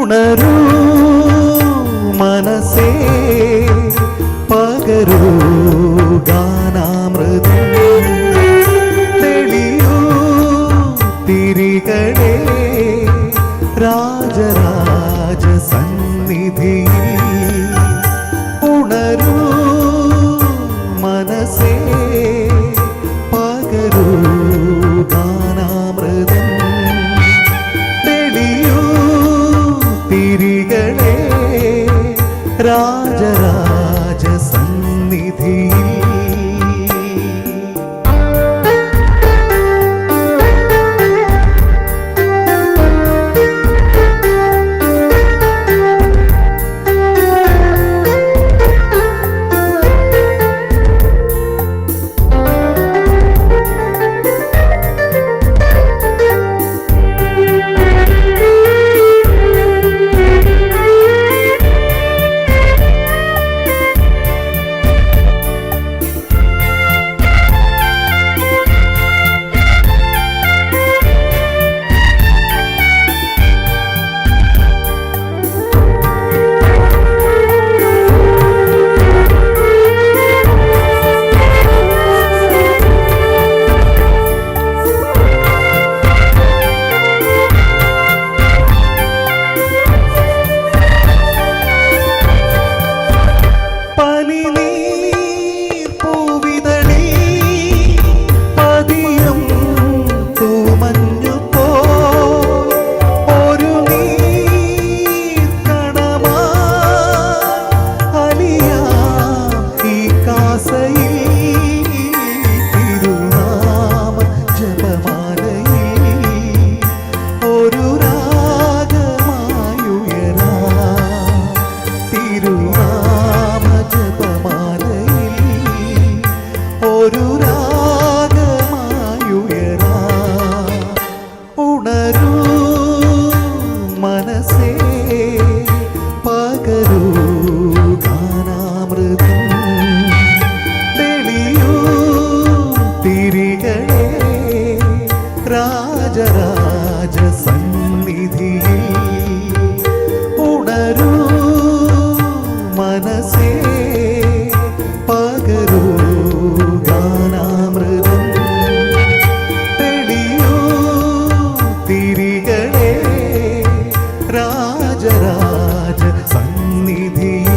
ഉണരൂ മനസ്സേ പകരൂ ഗാനാമൃതം തെളിയൂ തിരികളെ രാജരാജ സന്നിധിയിൽ ഉണരൂ മനസ്സേ പകരൂ ഗാനാമൃതം തെളിയൂ തിരികളെ രാജരാജ സന്നിധിയിൽ രാജരാജ സന്നിധിയിൽ ഉണരൂ മനസ്സേ പകരൂ ഗാനാമൃതം തെളിയൂ തിരികളെ രാജരാജ സന്നിധിയിൽ.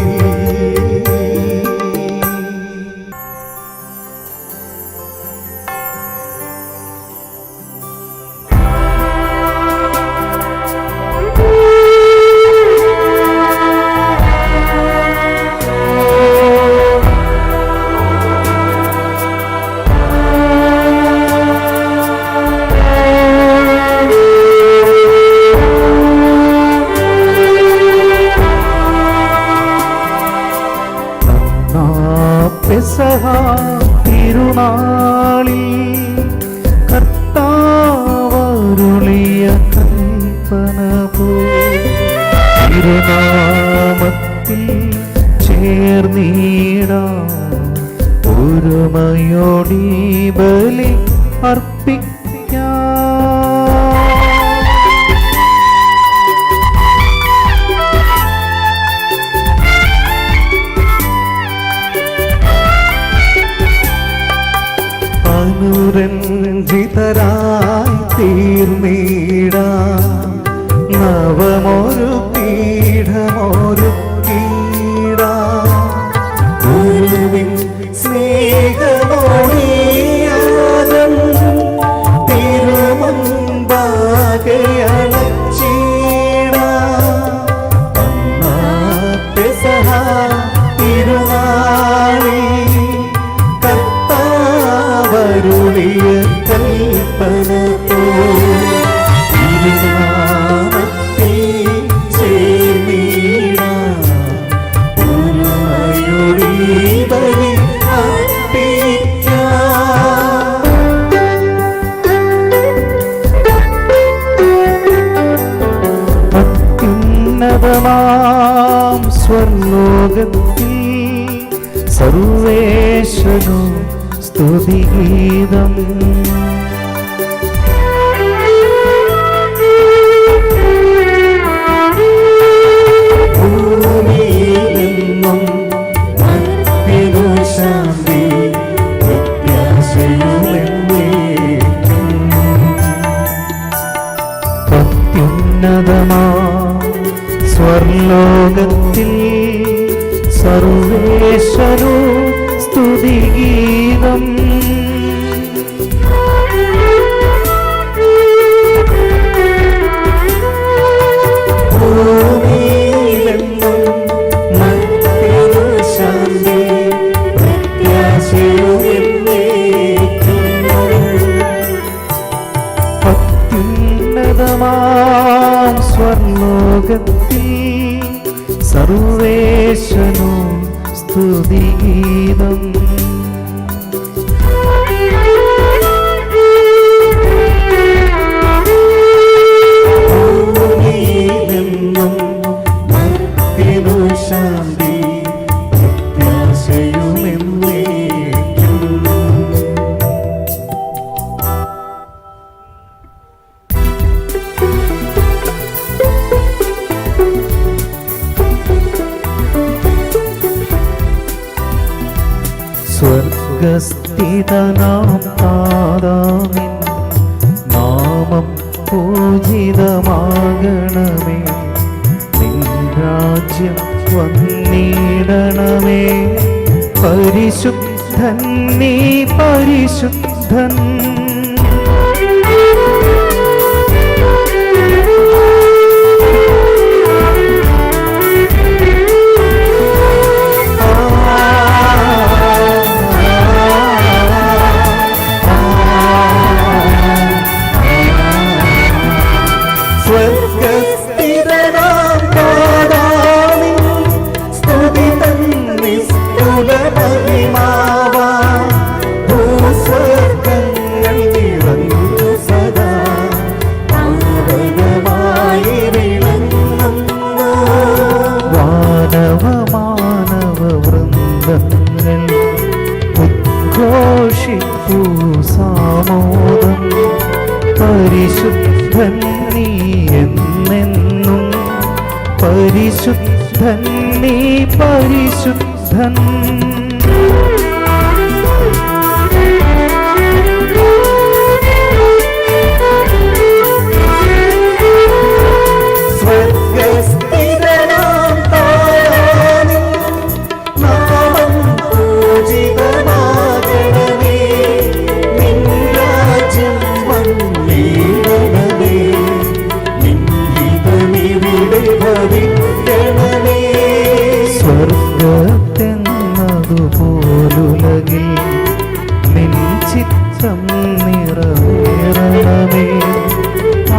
പെസഹ തിരുനാളിൽ കർത്താവരുളിയ കൽപ്പന പോൽ തിരുനാമത്തിൽ ചേർന്നിടാം ഒരുമയോടി ബലി അർപ്പിക്കാം. അനുരഞ്ജിതരായി തീർന്നിടാം നവമൊരു പീഠമൊരുക്കിടാം ഗുരുവിൻ സ്നേഹമോടിയാദം തിരുമുൻപാകെ അണച്ചിടാം. പെസഹ തിരുനാളിൽ കർത്താവരുളിയ കൽപ്പന പോൽ തിരുനാമത്തിൽ ചേർന്നിടാം ഒരുമയോടി ബലി അർപ്പിക്കാം. അത്യുന്നതമാം സ്വർലോകത്തിൽ സർവേശ്വരോ സ്തുതിഗീതം അത്യുന്നതമാ സ്വർലോകത്തിൽ സർവേശ്വരോ സ്തുതിഗീതം. അത്യുന്നതമാം സ്വർലോകത്തിൽ സർവേശ്വരോ സ്തുതിഗീതം. ശാന്തി പ്രത്യാശയുമെന്നേക്കും. സ്വർഗസ്ഥിതനാം താതാവിൻ നാമം പൂജിതമാകണമേ. നിൻ രാജ്യം വന്നിടണമേ. പരിശുദ്ധൻ നീ പരിശുദ്ധൻ. ഉദ്ഘോഷിപ്പൂ സാമോദം. പരിശുദ്ധൻ നീ എന്നെന്നും. പരിശുദ്ധൻ നീ പരിശുദ്ധൻ. സ്വർഗത്തെന്നതുപോലുലകിൽ നിൻ ചിത്തം നിറവേറണമേ.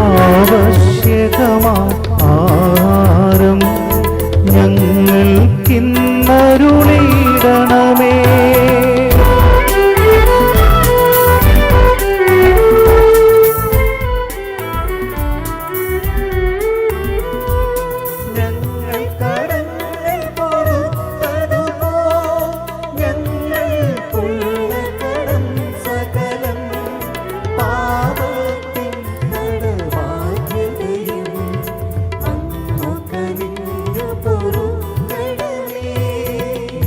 ആവശ്യകമാ ആഹാരം ഞങ്ങൾക്കിന്നരുളിടണമേ.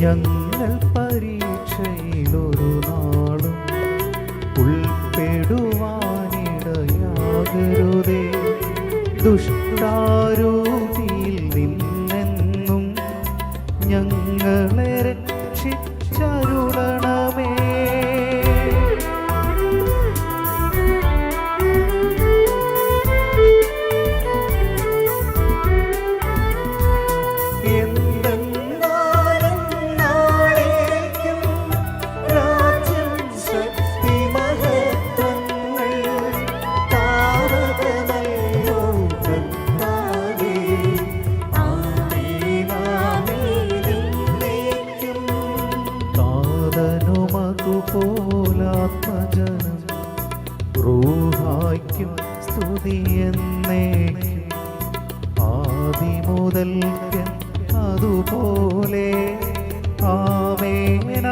ഞങ്ങൾ പരീക്ഷയിലൊരു നാളും ഉൾപ്പെടുവാനിടയാകരുതേ. ദുഷ്ടാരൂപിയിൽ നിന്നെന്നും ഞങ്ങളെ രക്ഷിച്ചരുളണമേ. പോലാത്മജനം റൂഹായ്ക്കും സ്തുതിയെന്നേക്കും. ആദിമുതൽക്കൻ അതുപോലെ ആമേനാമേനവരതം.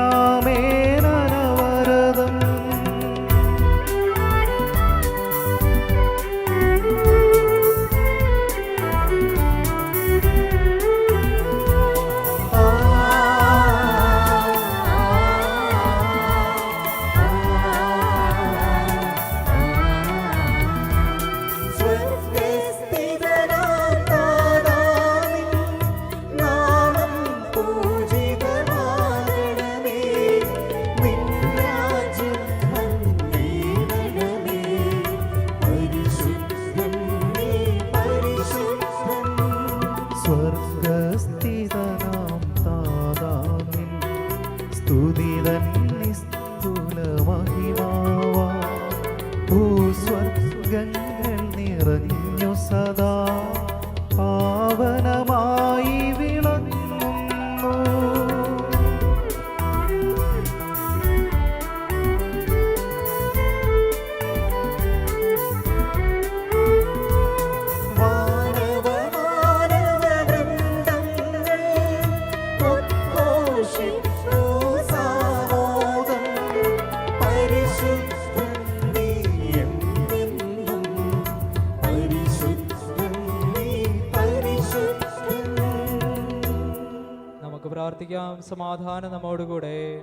നമുക്ക് പ്രാർത്ഥിക്കാം. സമാധാനം നമ്മോടുകൂടെ.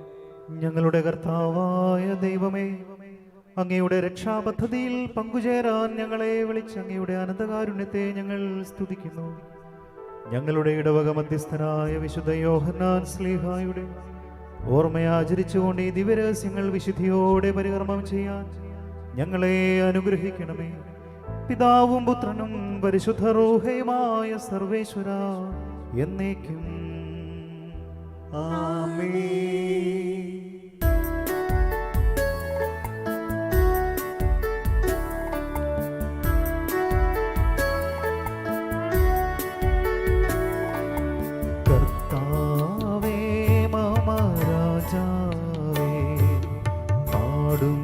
ഞങ്ങളുടെ കർത്താവായ ദൈവമേ, അങ്ങയുടെ രക്ഷാപദ്ധതിയിൽ പങ്കുചേരാൻ ഞങ്ങളെ വിളിച്ച് അങ്ങയുടെ അനന്തകാരുണ്യത്തെ ഞങ്ങൾ സ്തുതിക്കുന്നു. ഞങ്ങളുടെ ഇടവക മധ്യസ്ഥനായ വിശുദ്ധ യോഹന്നാൻ ശ്ലീഹായുടെ ഓർമ്മയാചരിച്ചുകൊണ്ട് ഈ ദിവ്യരഹസ്യങ്ങൾ വിശുദ്ധിയോടെ പരികർമ്മം ചെയ്യാൻ ഞങ്ങളെ അനുഗ്രഹിക്കണമേ. പിതാവും പുത്രനും പരിശുദ്ധ റൂഹയുമായ സർവേശ്വര എന്നേക്കും ആമേൻ. കർത്താവേ മമ രാജാവേ, പാടും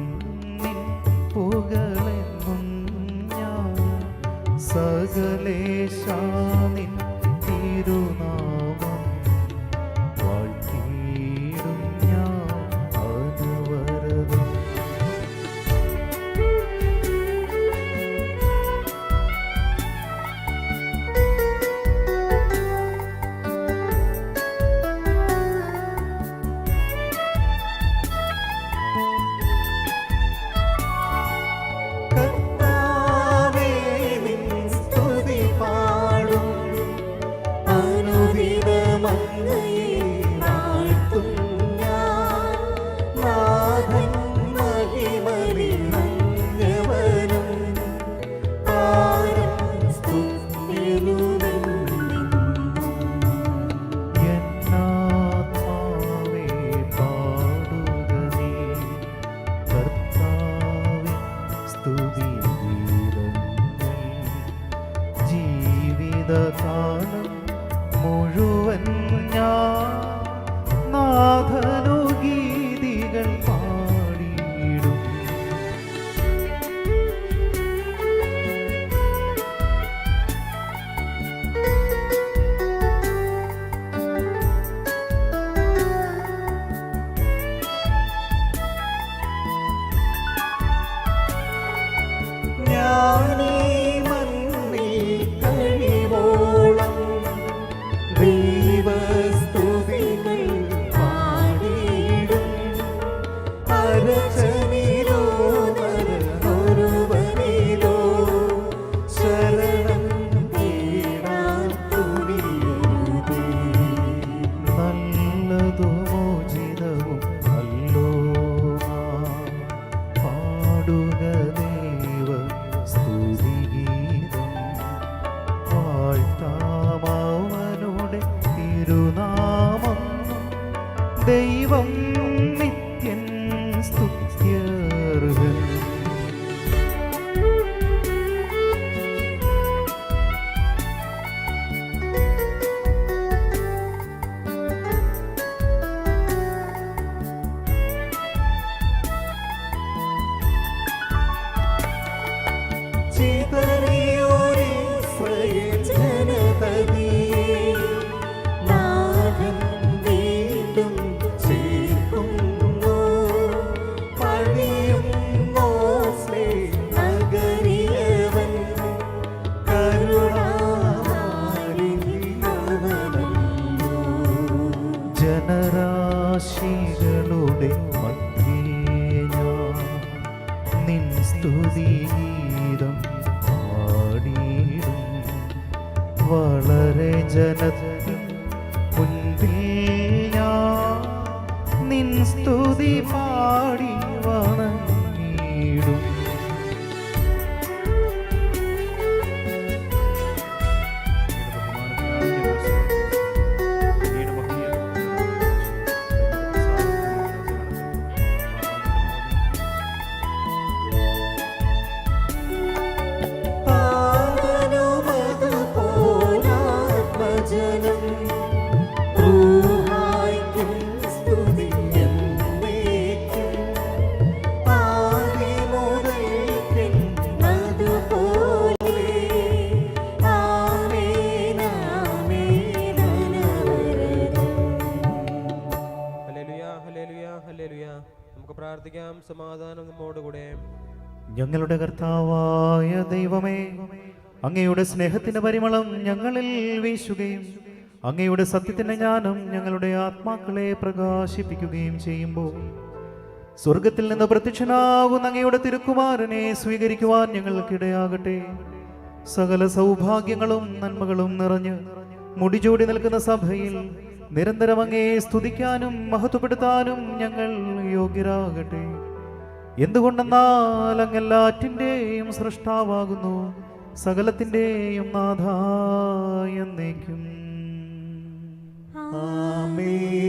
നിൻ പുകഴെന്നും ഞാൻ. സകലേശാ നിൻ തിരുനാമം വാഴ്ത്തിയിടും ഞാൻ അനുവരതും. കർത്താവേ നിൻ സ്തുതി പാടും, അനുദിനമങ്ങയെ വാഴ്ത്തും ഞാൻ. നാഥൻ മഹിമനിറഞ്ഞവനും പാരം സ്തുതിയുമെന്നും. എന്നാത്മാവേ പാടുക നീ കർത്താവിൻ സ്തുതിഗീതങ്ങൾ. ജീവിതകാലം മുഴുവൻ ഞാൻ നാഥനു ഗീതികൾ പാടിയിടും. ഞാനീ മണ്ണിൽ കഴിവോളം ദൈവസ്തുതികൾ പാടിയിടും. അരച്ചനിലോ നരനൊരുവനിലോ ശരണം തേടാൻ തുനിയരുതേ. നല്ലതും മോചിതവും അല്ലോ നാം പാടുക ദൈവ സ്തുതിഗീതം. വാഴ്ത്താമവനുടെ തിരുനാമം. ദൈവം നിത്യൻ സ്തുത്യർഹൻ. ചിതറിയോരിസ്രായേൽ ജനതതിയെ നാഥൻ വീണ്ടും ചേർക്കുന്നു. പണിയും മോസ്ലേം നഗരിയവൻ കരുണാവാരിധിയവനല്ലോ. ജനരാശികളുടെ മധ്യേ ഞാൻ നിൻ സ്തുതിഗീതം പാടിയിടും. വളരെ ജനത്തിൻ മുൻപിൽ ഞാൻ നിൻ സ്തുതി പാടി വണങ്ങിയിടും. ജനം റൂഹായ്ക്കും സ്തുതി എന്നേക്കും. സമാധാനം നമ്മോടുകൂടെ. ഞങ്ങളുടെ കർത്താവായ ദൈവമേ, അങ്ങയുടെ സ്നേഹത്തിന്റെ പരിമളം ഞങ്ങളിൽ വീശുകയും അങ്ങയുടെ സത്യത്തിന്റെ ജ്ഞാനം ഞങ്ങളുടെ ആത്മാക്കളെ പ്രകാശിപ്പിക്കുകയും ചെയ്യുമ്പോൾ സ്വർഗത്തിൽ നിന്ന് പ്രത്യക്ഷനാകുന്ന അങ്ങയുടെ തിരുക്കുമാരനെ സ്വീകരിക്കുവാൻ ഞങ്ങൾക്കിടയാകട്ടെ. സകല സൗഭാഗ്യങ്ങളും നന്മകളും നിറഞ്ഞ് മുടിചൂടി നിൽക്കുന്ന സഭയിൽ നിരന്തരം അങ്ങയെ സ്തുതിക്കാനും മഹത്വപ്പെടുത്താനും ഞങ്ങൾ യോഗ്യരാകട്ടെ. എന്തുകൊണ്ടെന്നാൽ അങ്ങെല്ലാറ്റിൻ്റെയും സൃഷ്ടാവാകുന്നു, സകലത്തിൻ്റെയും നാഥ എന്നേക്കും. ആമേൻ.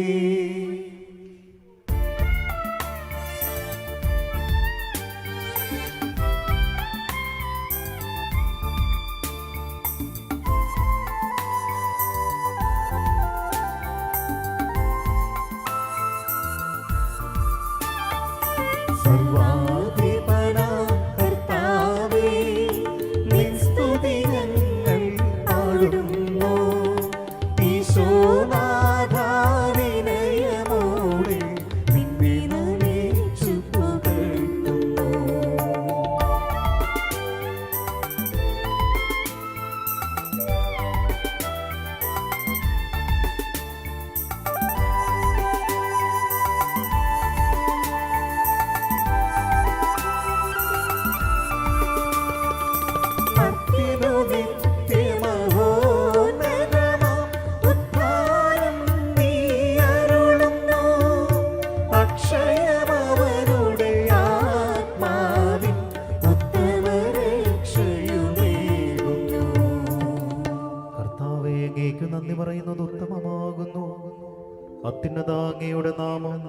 അത്യുന്നത അങ്ങയുടെ നാമം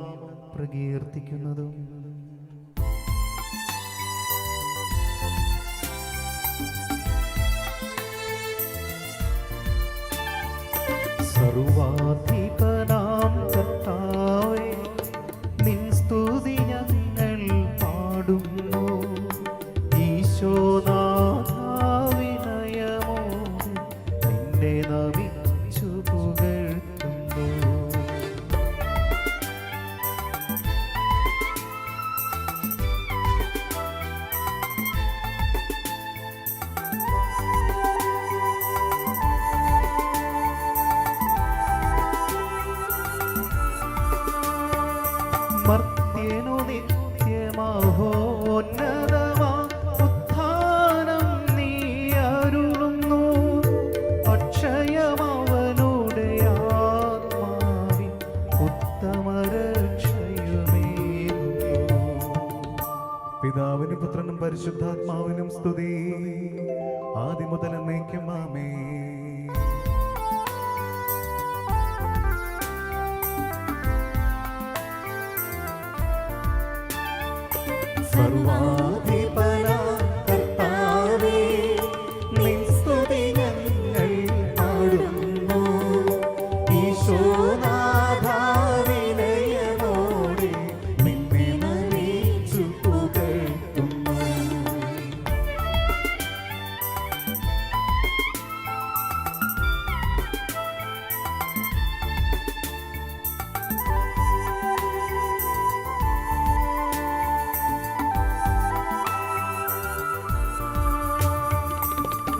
പ്രകീർത്തിക്കുന്നതും സർവാധിപനാം കർത്താവേ, നിൻ സ്തുതി ഞങ്ങൾ പാടുന്നു. ഈശോനാഥ വിനയമോടെ നിന്നെ നമിച്ചു പുകഴ്ത്തുന്നു. മർത്യനു നിത്യമഹോന്നതമാ ഉത്ഥാനം നീ അരുളുന്നു. അക്ഷയമവനുടെ ആത്മാവിൻ ഉത്തമരക്ഷയുമേകുന്നു. പിതാവിനും പുത്രനും പരിശുദ്ധാത്മാവിനും സ്തുതി, ആദ്യം മുതൽ എന്നേക്കും ആമേൻ. സർവാധിപനാം കർത്താവേ, നിൻ സ്തുതി ഞങ്ങൾ പാടുന്നു. ഈശോനാഥ വിനയമോടെ നിന്നെ നമിച്ചു പുകഴ്ത്തുന്നു.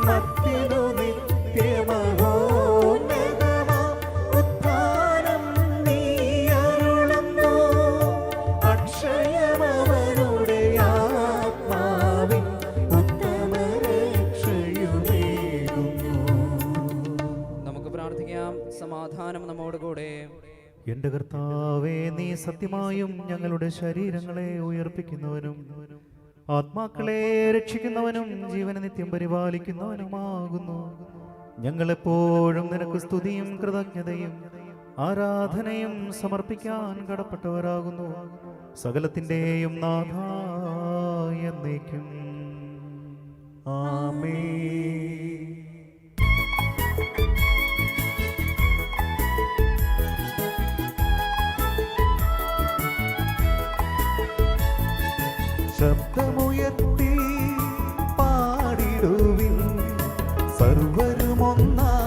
മർത്യനു നിത്യമഹോന്നതമാം ഉത്ഥാനം നീ അരുളുന്നു. അക്ഷയമവനുടെ ആത്മാവിൻ ഉത്തമരക്ഷയുമേകുന്നു. നമുക്ക് പ്രാർത്ഥിക്കാം. സമാധാനം നമ്മോടുകൂടെ. എന്റെ കർത്താവേ, നീ സത്യമായും ഞങ്ങളുടെ ശരീരങ്ങളെ ഉയർപ്പിക്കുന്നവനും ആത്മാക്കളെ രക്ഷിക്കുന്നവനും ജീവനെ നിത്യം പരിപാലിക്കുന്നവനുമാകുന്നു. ഞങ്ങളെപ്പോഴും നിനക്ക് സ്തുതിയും കൃതജ്ഞതയും ആരാധനയും സമർപ്പിക്കാൻ കടപ്പെട്ടവരാകുന്നു. സകലത്തിൻ്റെയും നാഥ എന്നേക്കും ആമേൻ. ശബ്ദമുയർത്തി പാടിടുവിൻ, സർവരുമൊന്നായി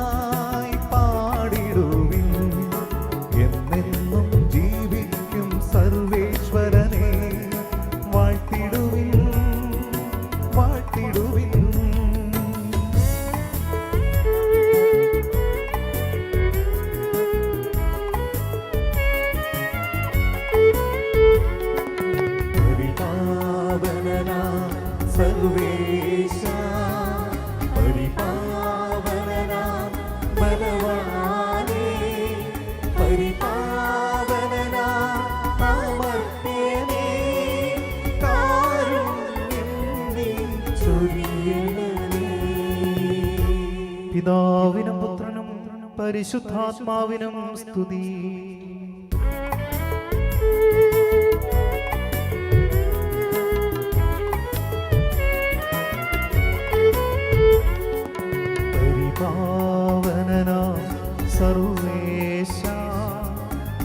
പാടിടുവിൻ. എന്നെന്നും ജീവിക്കും സർവേശ്വരനെ വാഴ്ത്തി സർവേശ പരിപാവനനാം ബലവാനേ പരിപാവനനാം അമർത്യനേ കാരുണ്യം നീ ചൊരിയണമേ. പിതാവിനും പുത്രനും പരിശുദ്ധാത്മാവിനും സ്തുതി. പരിപാവനനാം സർവേശ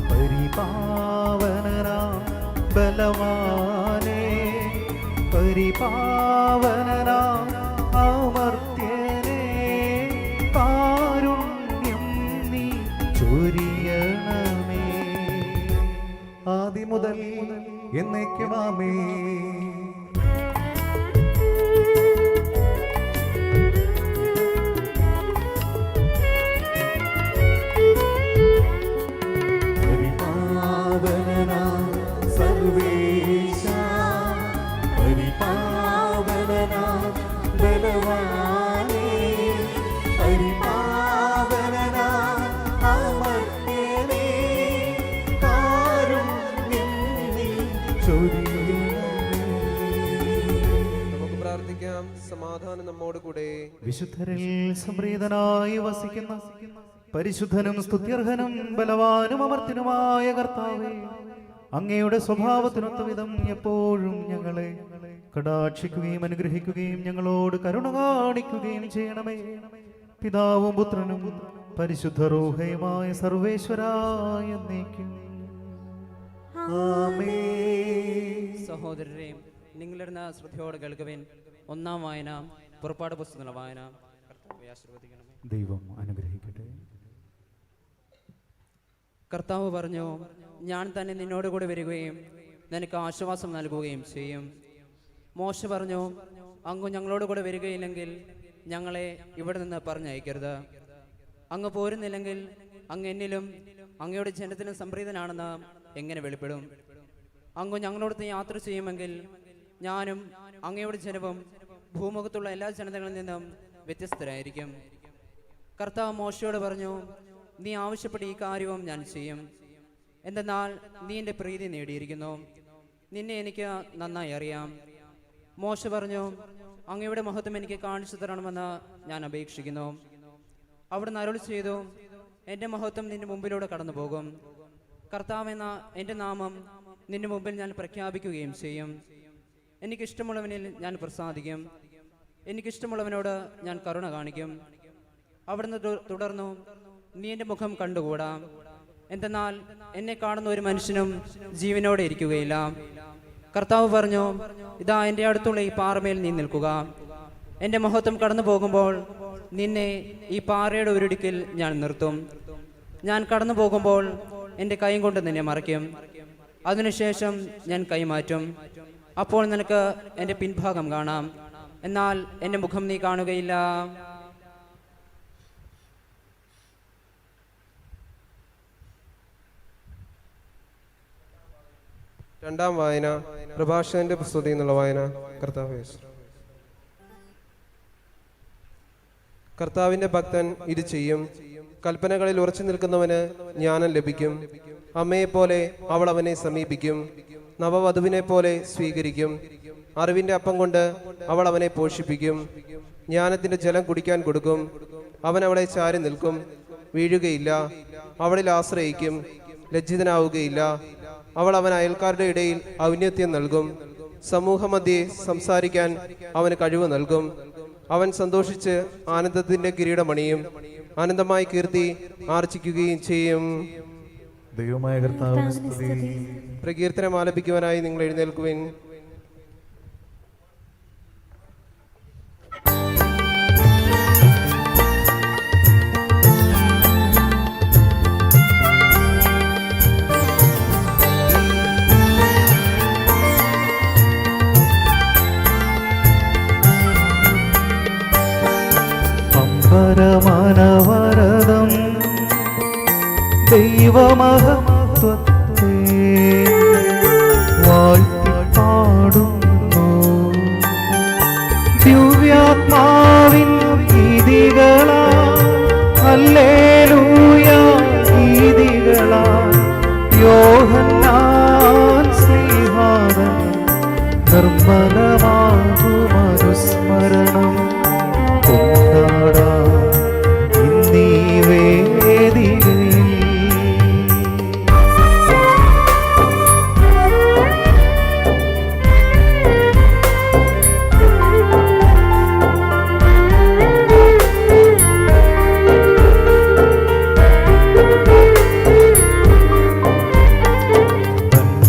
പരിപാവനനാം ബലവാനേ പരിപാവനനാം അമർത്യനേ കാരുണ്യം നീ ചൊരിയണമേ. ആദിമുതൽ എന്നേക്കും ആമേൻ. സർവേശ പരിപാവനനാം ബലവാനേ പരിപാവനനാം അമർത്യനേ കാരുണ്യം നീ ചൊരിയണമേ. നമുക്ക് പ്രാർത്ഥിക്കാം. സമാധാനം നമ്മോട് കൂടെ. വിശുദ്ധരിൽ സംപ്രീതനായി വസിക്കുന്ന പരിശുദ്ധനും സ്തുത്യർഹനും ബലവാനും അമർത്തിനുമായ കർത്താവേ, അങ്ങയുടെ സ്വഭാവത്തിനൊത്ത വിധം എപ്പോഴും ഞങ്ങളെ കടാക്ഷിക്കുകയും അനുഗ്രഹിക്കുകയും ഞങ്ങളോട് കരുണ കാണിക്കുകയും ചെയ്യണമേ. പിതാവും പുത്രനും പരിശുദ്ധ റൂഹയുമായ സർവേശ്വരായ എന്നേക്കും ആമേൻ. സഹോദരരെ, നിങ്ങളിരുന്ന ശ്രദ്ധയോടെ കേൾക്കുവിൻ. ഒന്നാം വായന പുറപ്പാട് പുസ്തകത്തിലെ വായന. കർത്താവേ ആശീർവദിക്കണമേ. ദൈവം അനുഗ്രഹിക്കട്ടെ. കർത്താവ് പറഞ്ഞു, ഞാൻ തന്നെ നിന്നോട് കൂടെ വരികയും നിനക്ക് ആശ്വാസം നൽകുകയും ചെയ്യും. മോശ പറഞ്ഞു, അങ്ങ് ഞങ്ങളോട് കൂടെ വരികയില്ലെങ്കിൽ ഞങ്ങളെ ഇവിടെ നിന്ന് പറഞ്ഞയക്കരുത്. അങ്ങ് പോരുന്നില്ലെങ്കിൽ അങ്ങ് എന്നിലും അങ്ങയുടെ ജനത്തിനും സംപ്രീതനാണെന്ന് എങ്ങനെ വെളിപ്പെടും? അങ്ങ് ഞങ്ങളോടത്ത് യാത്ര ചെയ്യുമെങ്കിൽ ഞാനും അങ്ങയുടെ ജനവും ഭൂമുഖത്തുള്ള എല്ലാ ജനതകളിൽ നിന്നും വ്യത്യസ്തരായിരിക്കും. കർത്താവ് മോശയോട് പറഞ്ഞു, നീ ആവശ്യപ്പെട്ട ഈ കാര്യവും ഞാൻ ചെയ്യും. എന്തെന്നാൽ നീ എൻ്റെ പ്രീതി നേടിയിരിക്കുന്നു. നിന്നെ എനിക്ക് നന്നായി അറിയാം. മോശ പറഞ്ഞു, അങ്ങയുടെ മഹത്വം എനിക്ക് കാണിച്ചു തരണമെന്ന് ഞാൻ അപേക്ഷിക്കുന്നു. അവിടുന്ന് അരുളി ചെയ്തു, എൻ്റെ മഹത്വം നിന്റെ മുമ്പിലൂടെ കടന്നു പോകും. കർത്താവെന്ന എൻ്റെ നാമം നിന്റെ മുമ്പിൽ ഞാൻ പ്രഖ്യാപിക്കുകയും ചെയ്യും. എനിക്കിഷ്ടമുള്ളവനിൽ ഞാൻ പ്രസാദിക്കും. എനിക്കിഷ്ടമുള്ളവനോട് ഞാൻ കരുണ കാണിക്കും. അവിടുന്ന് തുടർന്നു, നീ എൻ്റെ മുഖം കണ്ടുകൂടാ. എന്തെന്നാൽ എന്നെ കാണുന്ന ഒരു മനുഷ്യനും ജീവനോടെ ഇരിക്കുകയില്ല. കർത്താവ് പറഞ്ഞു, ഇതാ എൻ്റെ അടുത്തുള്ള ഈ പാറമേൽ നീ നിൽക്കുക. എൻ്റെ മഹത്വം കടന്നു പോകുമ്പോൾ നിന്നെ ഈ പാറയുടെ ഒരിടുക്കിൽ ഞാൻ നിർത്തും. ഞാൻ കടന്നു പോകുമ്പോൾ എൻ്റെ കൈ കൊണ്ട് നിന്നെ മറയ്ക്കും. അതിനുശേഷം ഞാൻ കൈമാറ്റും. അപ്പോൾ നിനക്ക് എൻ്റെ പിൻഭാഗം കാണാം, എന്നാൽ എൻ്റെ മുഖം നീ കാണുകയില്ല. രണ്ടാം വായന പ്രഭാഷകന്റെ പുസ്തകത്തിൽ നിന്നുള്ള വായന. കർത്താവിന്റെ ഭക്തൻ ഇത് ചെയ്യും. കൽപ്പനകളിൽ ഉറച്ചു നിൽക്കുന്നവന് ജ്ഞാനം ലഭിക്കും. അമ്മയെപ്പോലെ അവൾ അവനെ സമീപിക്കും. നവവധുവിനെ പോലെ സ്വീകരിക്കും. അറിവിന്റെ അപ്പം കൊണ്ട് അവൾ അവനെ പോഷിപ്പിക്കും. ജ്ഞാനത്തിന്റെ ജലം കുടിക്കാൻ കൊടുക്കും. അവൻ അവളെ ചാരി നിൽക്കും, വീഴുകയില്ല. അവളിൽ ആശ്രയിക്കും, ലജ്ജിതനാവുകയില്ല. അവൾ അവൻ അയൽക്കാരുടെ ഇടയിൽ ഔന്നത്യം നൽകും. സമൂഹമധ്യേ സംസാരിക്കാൻ അവന് കഴിവ് നൽകും. അവൻ സന്തോഷിച്ച് ആനന്ദത്തിന്റെ കിരീടമണിയും ആനന്ദമായി കീർത്തി ആർജിക്കുകയും ചെയ്യും. ദൈവമായ കർത്താവിനെ സ്തുതി. പ്രകീർത്തനം ആലപിക്കുവാനായി നിങ്ങൾ എഴുന്നേൽക്കുവിൻ. പരമനവരതം ദൈവമഹത്വത്തെ വാഴ്ത്തി പാടുന്നു. ഹല്ലേലൂയ ഗീതികളാൽ യോഹന്നാൻ ശ്ലീഹാവൻ നിർമ്മലമാകുമനുസ്മരണം കൊണ്ടാടാം ഇന്നീ വേദികയിൽ.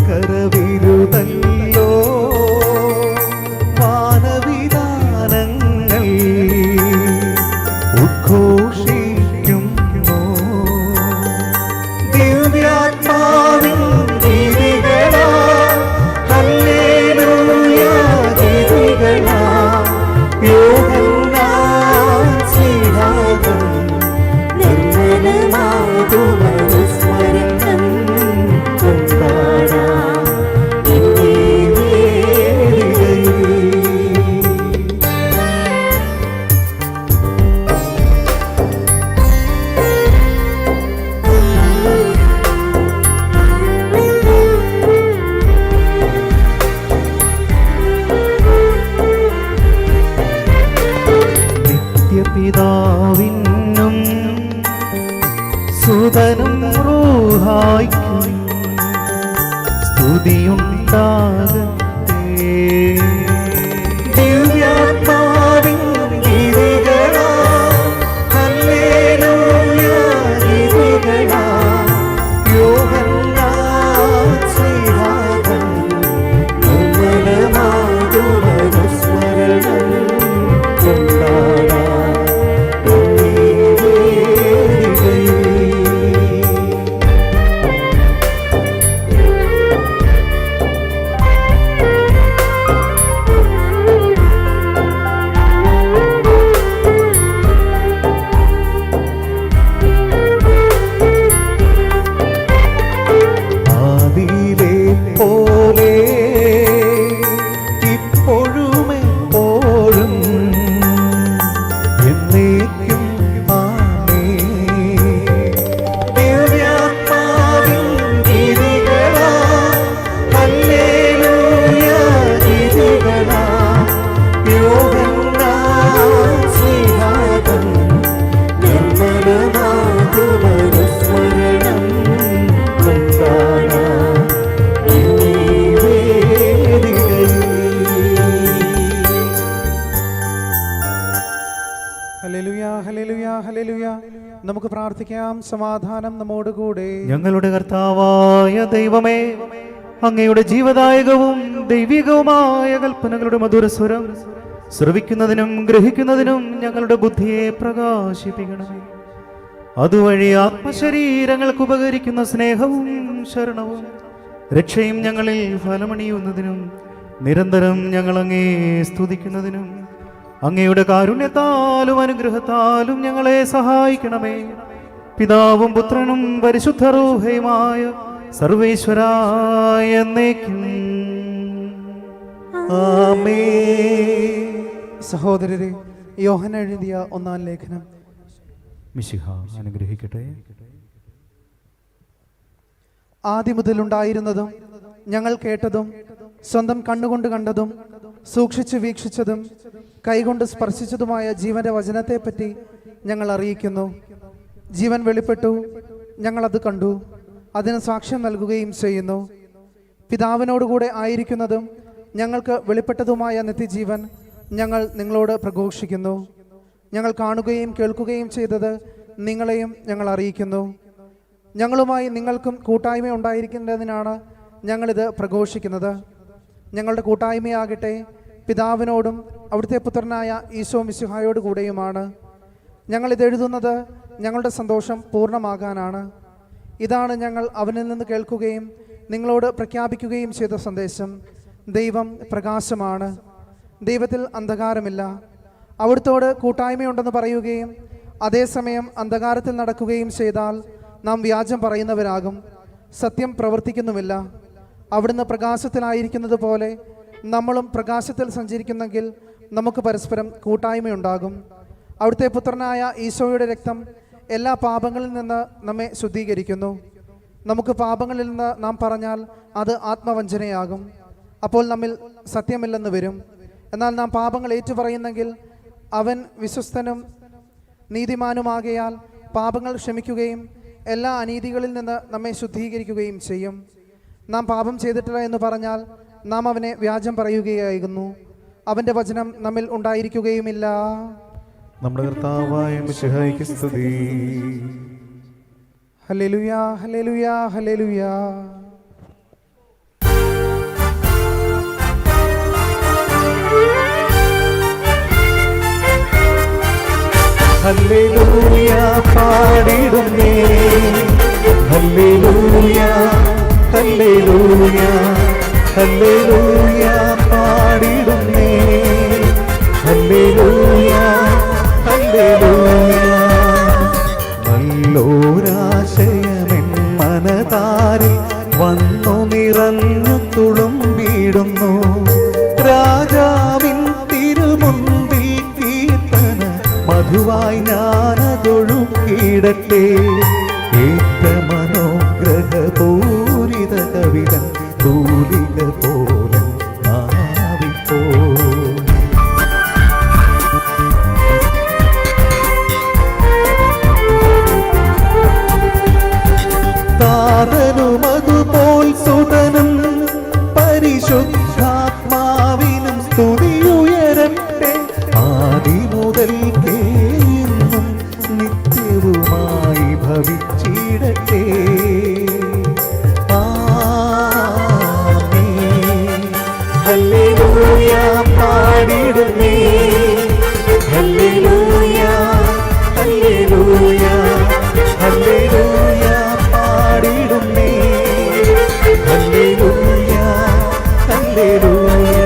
കരവിരുതല്ലോ മാനവിധാനങ്ങൾ ഉദ്ഘോഷിക്കുന്നു ദിവ്യാത്മാവിൻ ഗീതികളാൽ ഹല്ലേലൂയ ഗീതികളാൽ യോഹന്നാൻ ശ്ലീഹാവൻ നിർമ്മലമാകുമനുസ്മരണം കൊണ്ടാടാം ഇന്നീ വേദികയിൽ. നിത്യപിതാവിനും സുതനും റൂഹായ്ക്കും സ്തുതിയുണ്ടാകട്ടെ. ദിവ്യാത്മാവിൻ ഗീതികളാൽ ഹല്ലേലൂയ ഗീതികളാൽ യോഹന്നാൻ ശ്ലീഹാവൻ നിർമ്മലമാകുമനുസ്മരണം കൊണ്ടാടാം ഇന്നീ വേദികയിൽ. ആദിയിലെ പോലെ ഇപ്പോഴും എപ്പോഴും എന്നേക്കും ആമേൻ. ദിവ്യാത്മാവിൻ ഗീതികളാൽ ഹല്ലേലൂയ ഗീതികളാൽ യോഹന്നാൻ ശ്ലീഹാവൻ നിർമ്മലമാകുമനുസ്മരണം കൊണ്ടാടാം ഇന്നീ വേദികയിൽ. ഹല്ലേലൂയ, ഹല്ലേലൂയ, ഹല്ലേലൂയ. നമുക്ക് പ്രാർത്ഥിക്കാം. സമാധാനം നമ്മോടുകൂടെ. ഞങ്ങളുടെ കർത്താവായ ദൈവമേ, അങ്ങയുടെ ജീവദായകവും ദൈവികവുമായ കൽപ്പനകളുടെ മധുരസ്വരം ശ്രവിക്കുന്നതിനും ഗ്രഹിക്കുന്നതിനും ഞങ്ങളുടെ ബുദ്ധിയെ പ്രകാശിപ്പിക്കണമേ. അതുവഴി ആത്മശരീരങ്ങൾക്ക് ഉപകരിക്കുന്ന സ്നേഹവും ശരണവും രക്ഷയും ഞങ്ങളിൽ ഫലമണിയുന്നതിനും നിരന്തരം ഞങ്ങൾ അങ്ങേ സ്തുതിക്കുന്നതിനും അങ്ങയുടെ കാരുണ്യത്താലും അനുഗ്രഹത്താലും ഞങ്ങളെ സഹായിക്കണമേ. പിതാവും പുത്രനും പരിശുദ്ധ റൂഹയുമായ സർവേശ്വരായ എന്നേക്കും ആമേൻ. സഹോദരരെ, യോഹന്നാൻ എഴുതിയ 1-ാം ലേഖനം. മിശിഹ അനുഗ്രഹിക്കട്ടെ. ആദ്യം മുതലുണ്ടായിരുന്നതും ഞങ്ങൾ കേട്ടതും സ്വന്തം കണ്ണുകൊണ്ട് കണ്ടതും സൂക്ഷിച്ചു വീക്ഷിച്ചതും കൈകൊണ്ട് സ്പർശിച്ചതുമായ ജീവന്റെ വചനത്തെപ്പറ്റി ഞങ്ങൾ അറിയിക്കുന്നു. ജീവൻ വെളിപ്പെട്ടു, ഞങ്ങളത് കണ്ടു, അതിന് സാക്ഷ്യം നൽകുകയും ചെയ്യുന്നു. പിതാവിനോടുകൂടെ ആയിരിക്കുന്നതും ഞങ്ങൾക്ക് വെളിപ്പെട്ടതുമായ നിത്യജീവൻ ഞങ്ങൾ നിങ്ങളോട് പ്രഘോഷിക്കുന്നു. ഞങ്ങൾ കാണുകയും കേൾക്കുകയും ചെയ്തത് നിങ്ങളെയും ഞങ്ങൾ അറിയിക്കുന്നു. ഞങ്ങളുമായി നിങ്ങൾക്കും കൂട്ടായ്മ ഉണ്ടായിരിക്കേണ്ടതിനാണ് ഞങ്ങളിത് പ്രഘോഷിക്കുന്നത്. ഞങ്ങളുടെ കൂട്ടായ്മയാകട്ടെ പിതാവിനോടും അവിടുത്തെ പുത്രനായ ഈശോ മിശിഹായോട് കൂടെയുമാണ്. ഞങ്ങളിതെഴുതുന്നത് ഞങ്ങളുടെ സന്തോഷം പൂർണ്ണമാകാനാണ്. ഇതാണ് ഞങ്ങൾ അവനിൽ നിന്ന് കേൾക്കുകയും നിങ്ങളോട് പ്രഖ്യാപിക്കുകയും ചെയ്ത സന്ദേശം. ദൈവം പ്രകാശമാണ്, ദൈവത്തിൽ അന്ധകാരമില്ല. അവിടുത്തോട് കൂട്ടായ്മയുണ്ടെന്ന് പറയുകയും അതേസമയം അന്ധകാരത്തിൽ നടക്കുകയും ചെയ്താൽ നാം വ്യാജം പറയുന്നവരാകും, സത്യം പ്രവർത്തിക്കുന്നുമില്ല. അവിടുന്ന് പ്രകാശത്തിലായിരിക്കുന്നത് പോലെ നമ്മളും പ്രകാശത്തിൽ നമുക്ക് പരസ്പരം കൂട്ടായ്മയുണ്ടാകും. അവിടുത്തെ പുത്രനായ ഈശോയുടെ രക്തം എല്ലാ പാപങ്ങളിൽ നിന്ന് നമ്മെ ശുദ്ധീകരിക്കുന്നു. നമുക്ക് പാപങ്ങളിൽ നിന്ന് നാം പറഞ്ഞാൽ അത് ആത്മവഞ്ചനയാകും. അപ്പോൾ നമ്മിൽ സത്യമില്ലെന്ന് വരും. എന്നാൽ നാം പാപങ്ങൾ ഏറ്റുപറയുന്നെങ്കിൽ അവൻ വിശ്വസ്തനും നീതിമാനുമാകയാൽ പാപങ്ങൾ ക്ഷമിക്കുകയും എല്ലാ അനീതികളിൽ നിന്ന് നമ്മെ ശുദ്ധീകരിക്കുകയും ചെയ്യും. നാം പാപം ചെയ്തിട്ടില്ല എന്ന് പറഞ്ഞാൽ നാം അവനെ വ്യാജം പറയുകയായിരുന്നു, അവൻ്റെ വചനം നമ്മിൽ ഉണ്ടായിരിക്കുകയുമില്ല. നമ്മുടെ കർത്താവായ മിശിഹായ്ക്ക് സ്തുതി. ഹല്ലേലൂയ, ഹല്ലേലൂയ, ഹല്ലേലൂയ. ഹല്ലേലൂയ പാടിടുന്നേ, ഹല്ലേലൂയ, ഹല്ലേലൂയ, ഹല്ലേലൂയ പാടിടുന്നേ, ഹല്ലേലൂയ, ഹല്ലേലൂയ. നല്ലോരാശയമെൻ മനതാരിൽ വന്നു നിറഞ്ഞു തുളുമ്പിടുന്നു. രാജാവിൻ തിരുമുൻപിൽ കീർത്തന മധുവായി ഞാനതൊഴുക്കിടട്ടെ. ഏറ്റ മനോഗ്രഹപൂരിത കവിതൻ തൂലിക പോലെ ആവിപ്പോ. താതനും അതുപോൽ സുതനും പരിശുദ്ധാത്മാവിനും സ്തുതിയുയരട്ടെ. ആദിമുതൽക്കേ എന്നും നിത്യവുമായി ഭവിച്ചിടട്ടെ. ആമേൻ. ഹല്ലേലൂയ പാടിടുന്നേ, ഹല്ലേലൂയ, ഹല്ലേലൂയ, ഹല്ലേലൂയ പാടിടുന്നേ, ഹല്ലേലൂയ, ഹല്ലേലൂയ.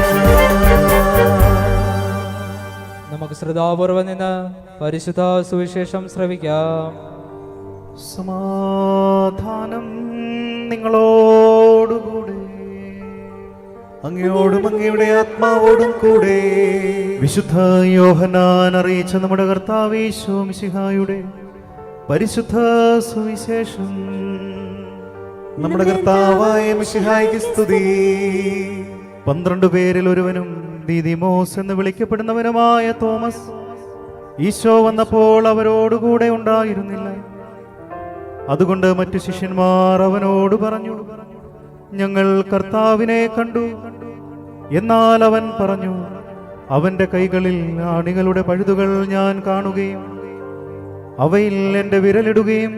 നമുക്ക് ശ്രദ്ധാപൂർവം നിന്ന് പരിശുദ്ധ സുവിശേഷം ശ്രവിക്കാം. സമാധാനം നിങ്ങളോടുകൂടെ, അങ്ങയോടും അങ്ങയുടെ ആത്മാവോടും കൂടെ. വിശുദ്ധ യോഹന്നാൻ അറിയിച്ച നമ്മുടെ കർത്താവ് യേശു മിശിഹായുടെ പരിശുദ്ധ സുവിശേഷം. നമ്മുടെ കർത്താവായ മിശിഹായ്ക്ക് സ്തുതി. 12 പേരിൽ ഒരുവനും ദീദിമോസ് എന്ന് വിളിക്കപ്പെടുന്നവനുമായ തോമസ് ഈശോ വന്നപ്പോൾ അവരോടുകൂടെ ഉണ്ടായിരുന്നില്ല. അതുകൊണ്ട് മറ്റു ശിഷ്യന്മാർ അവനോട് പറഞ്ഞു, ഞങ്ങൾ കർത്താവിനെ കണ്ടു. എന്നാൽ അവൻ പറഞ്ഞു, അവന്റെ കൈകളിൽ ആണികളുടെ പഴുതുകൾ ഞാൻ കാണുകയും അവയിൽ എൻ്റെ വിരലിടുകയും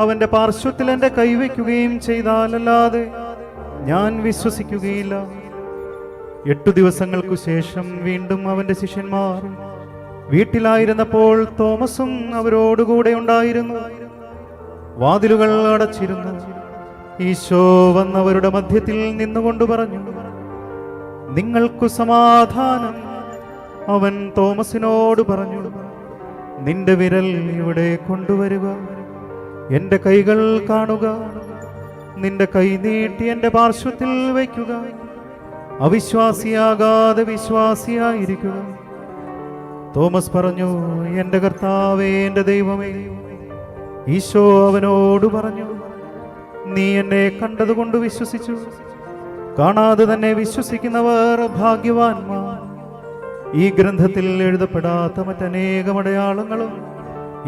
അവന്റെ പാർശ്വത്തിൽ എൻ്റെ കൈവയ്ക്കുകയും ചെയ്താലല്ലാതെ ഞാൻ വിശ്വസിക്കുകയില്ല. 8 ദിവസങ്ങൾക്കു ശേഷം വീണ്ടും അവന്റെ ശിഷ്യന്മാർ വീട്ടിലായിരുന്നപ്പോൾ തോമസും അവരോടുകൂടെ ഉണ്ടായിരുന്നു. വാതിലുകൾ അടച്ചിരുന്നു. ഈശോ വന്നവരുടെ മധ്യത്തിൽ നിന്നുകൊണ്ട് പറഞ്ഞു, നിങ്ങൾക്കു സമാധാനം. അവൻ തോമസിനോട് പറഞ്ഞു, നിന്റെ വിരൽ ഇവിടെ കൊണ്ടുവരിക, എൻ്റെ കൈകൾ കാണുക. നിന്റെ കൈ നീട്ടി എൻ്റെ പാർശ്വത്തിൽ വയ്ക്കുക. അവിശ്വാസിയാകാതെ വിശ്വാസിയായിരിക്കുക. തോമസ് പറഞ്ഞു, എൻ്റെ കർത്താവേ, എൻ്റെ ദൈവമേ. ഈശോ അവനോട് പറഞ്ഞു, നീ എന്നെ കണ്ടതുകൊണ്ട് വിശ്വസിച്ചു. കാണാതെ തന്നെ വിശ്വസിക്കുന്നവർ ഭാഗ്യവാന്മാർ. ഈ ഗ്രന്ഥത്തിൽ എഴുതപ്പെടാത്ത മറ്റനേകം അടയാളങ്ങളും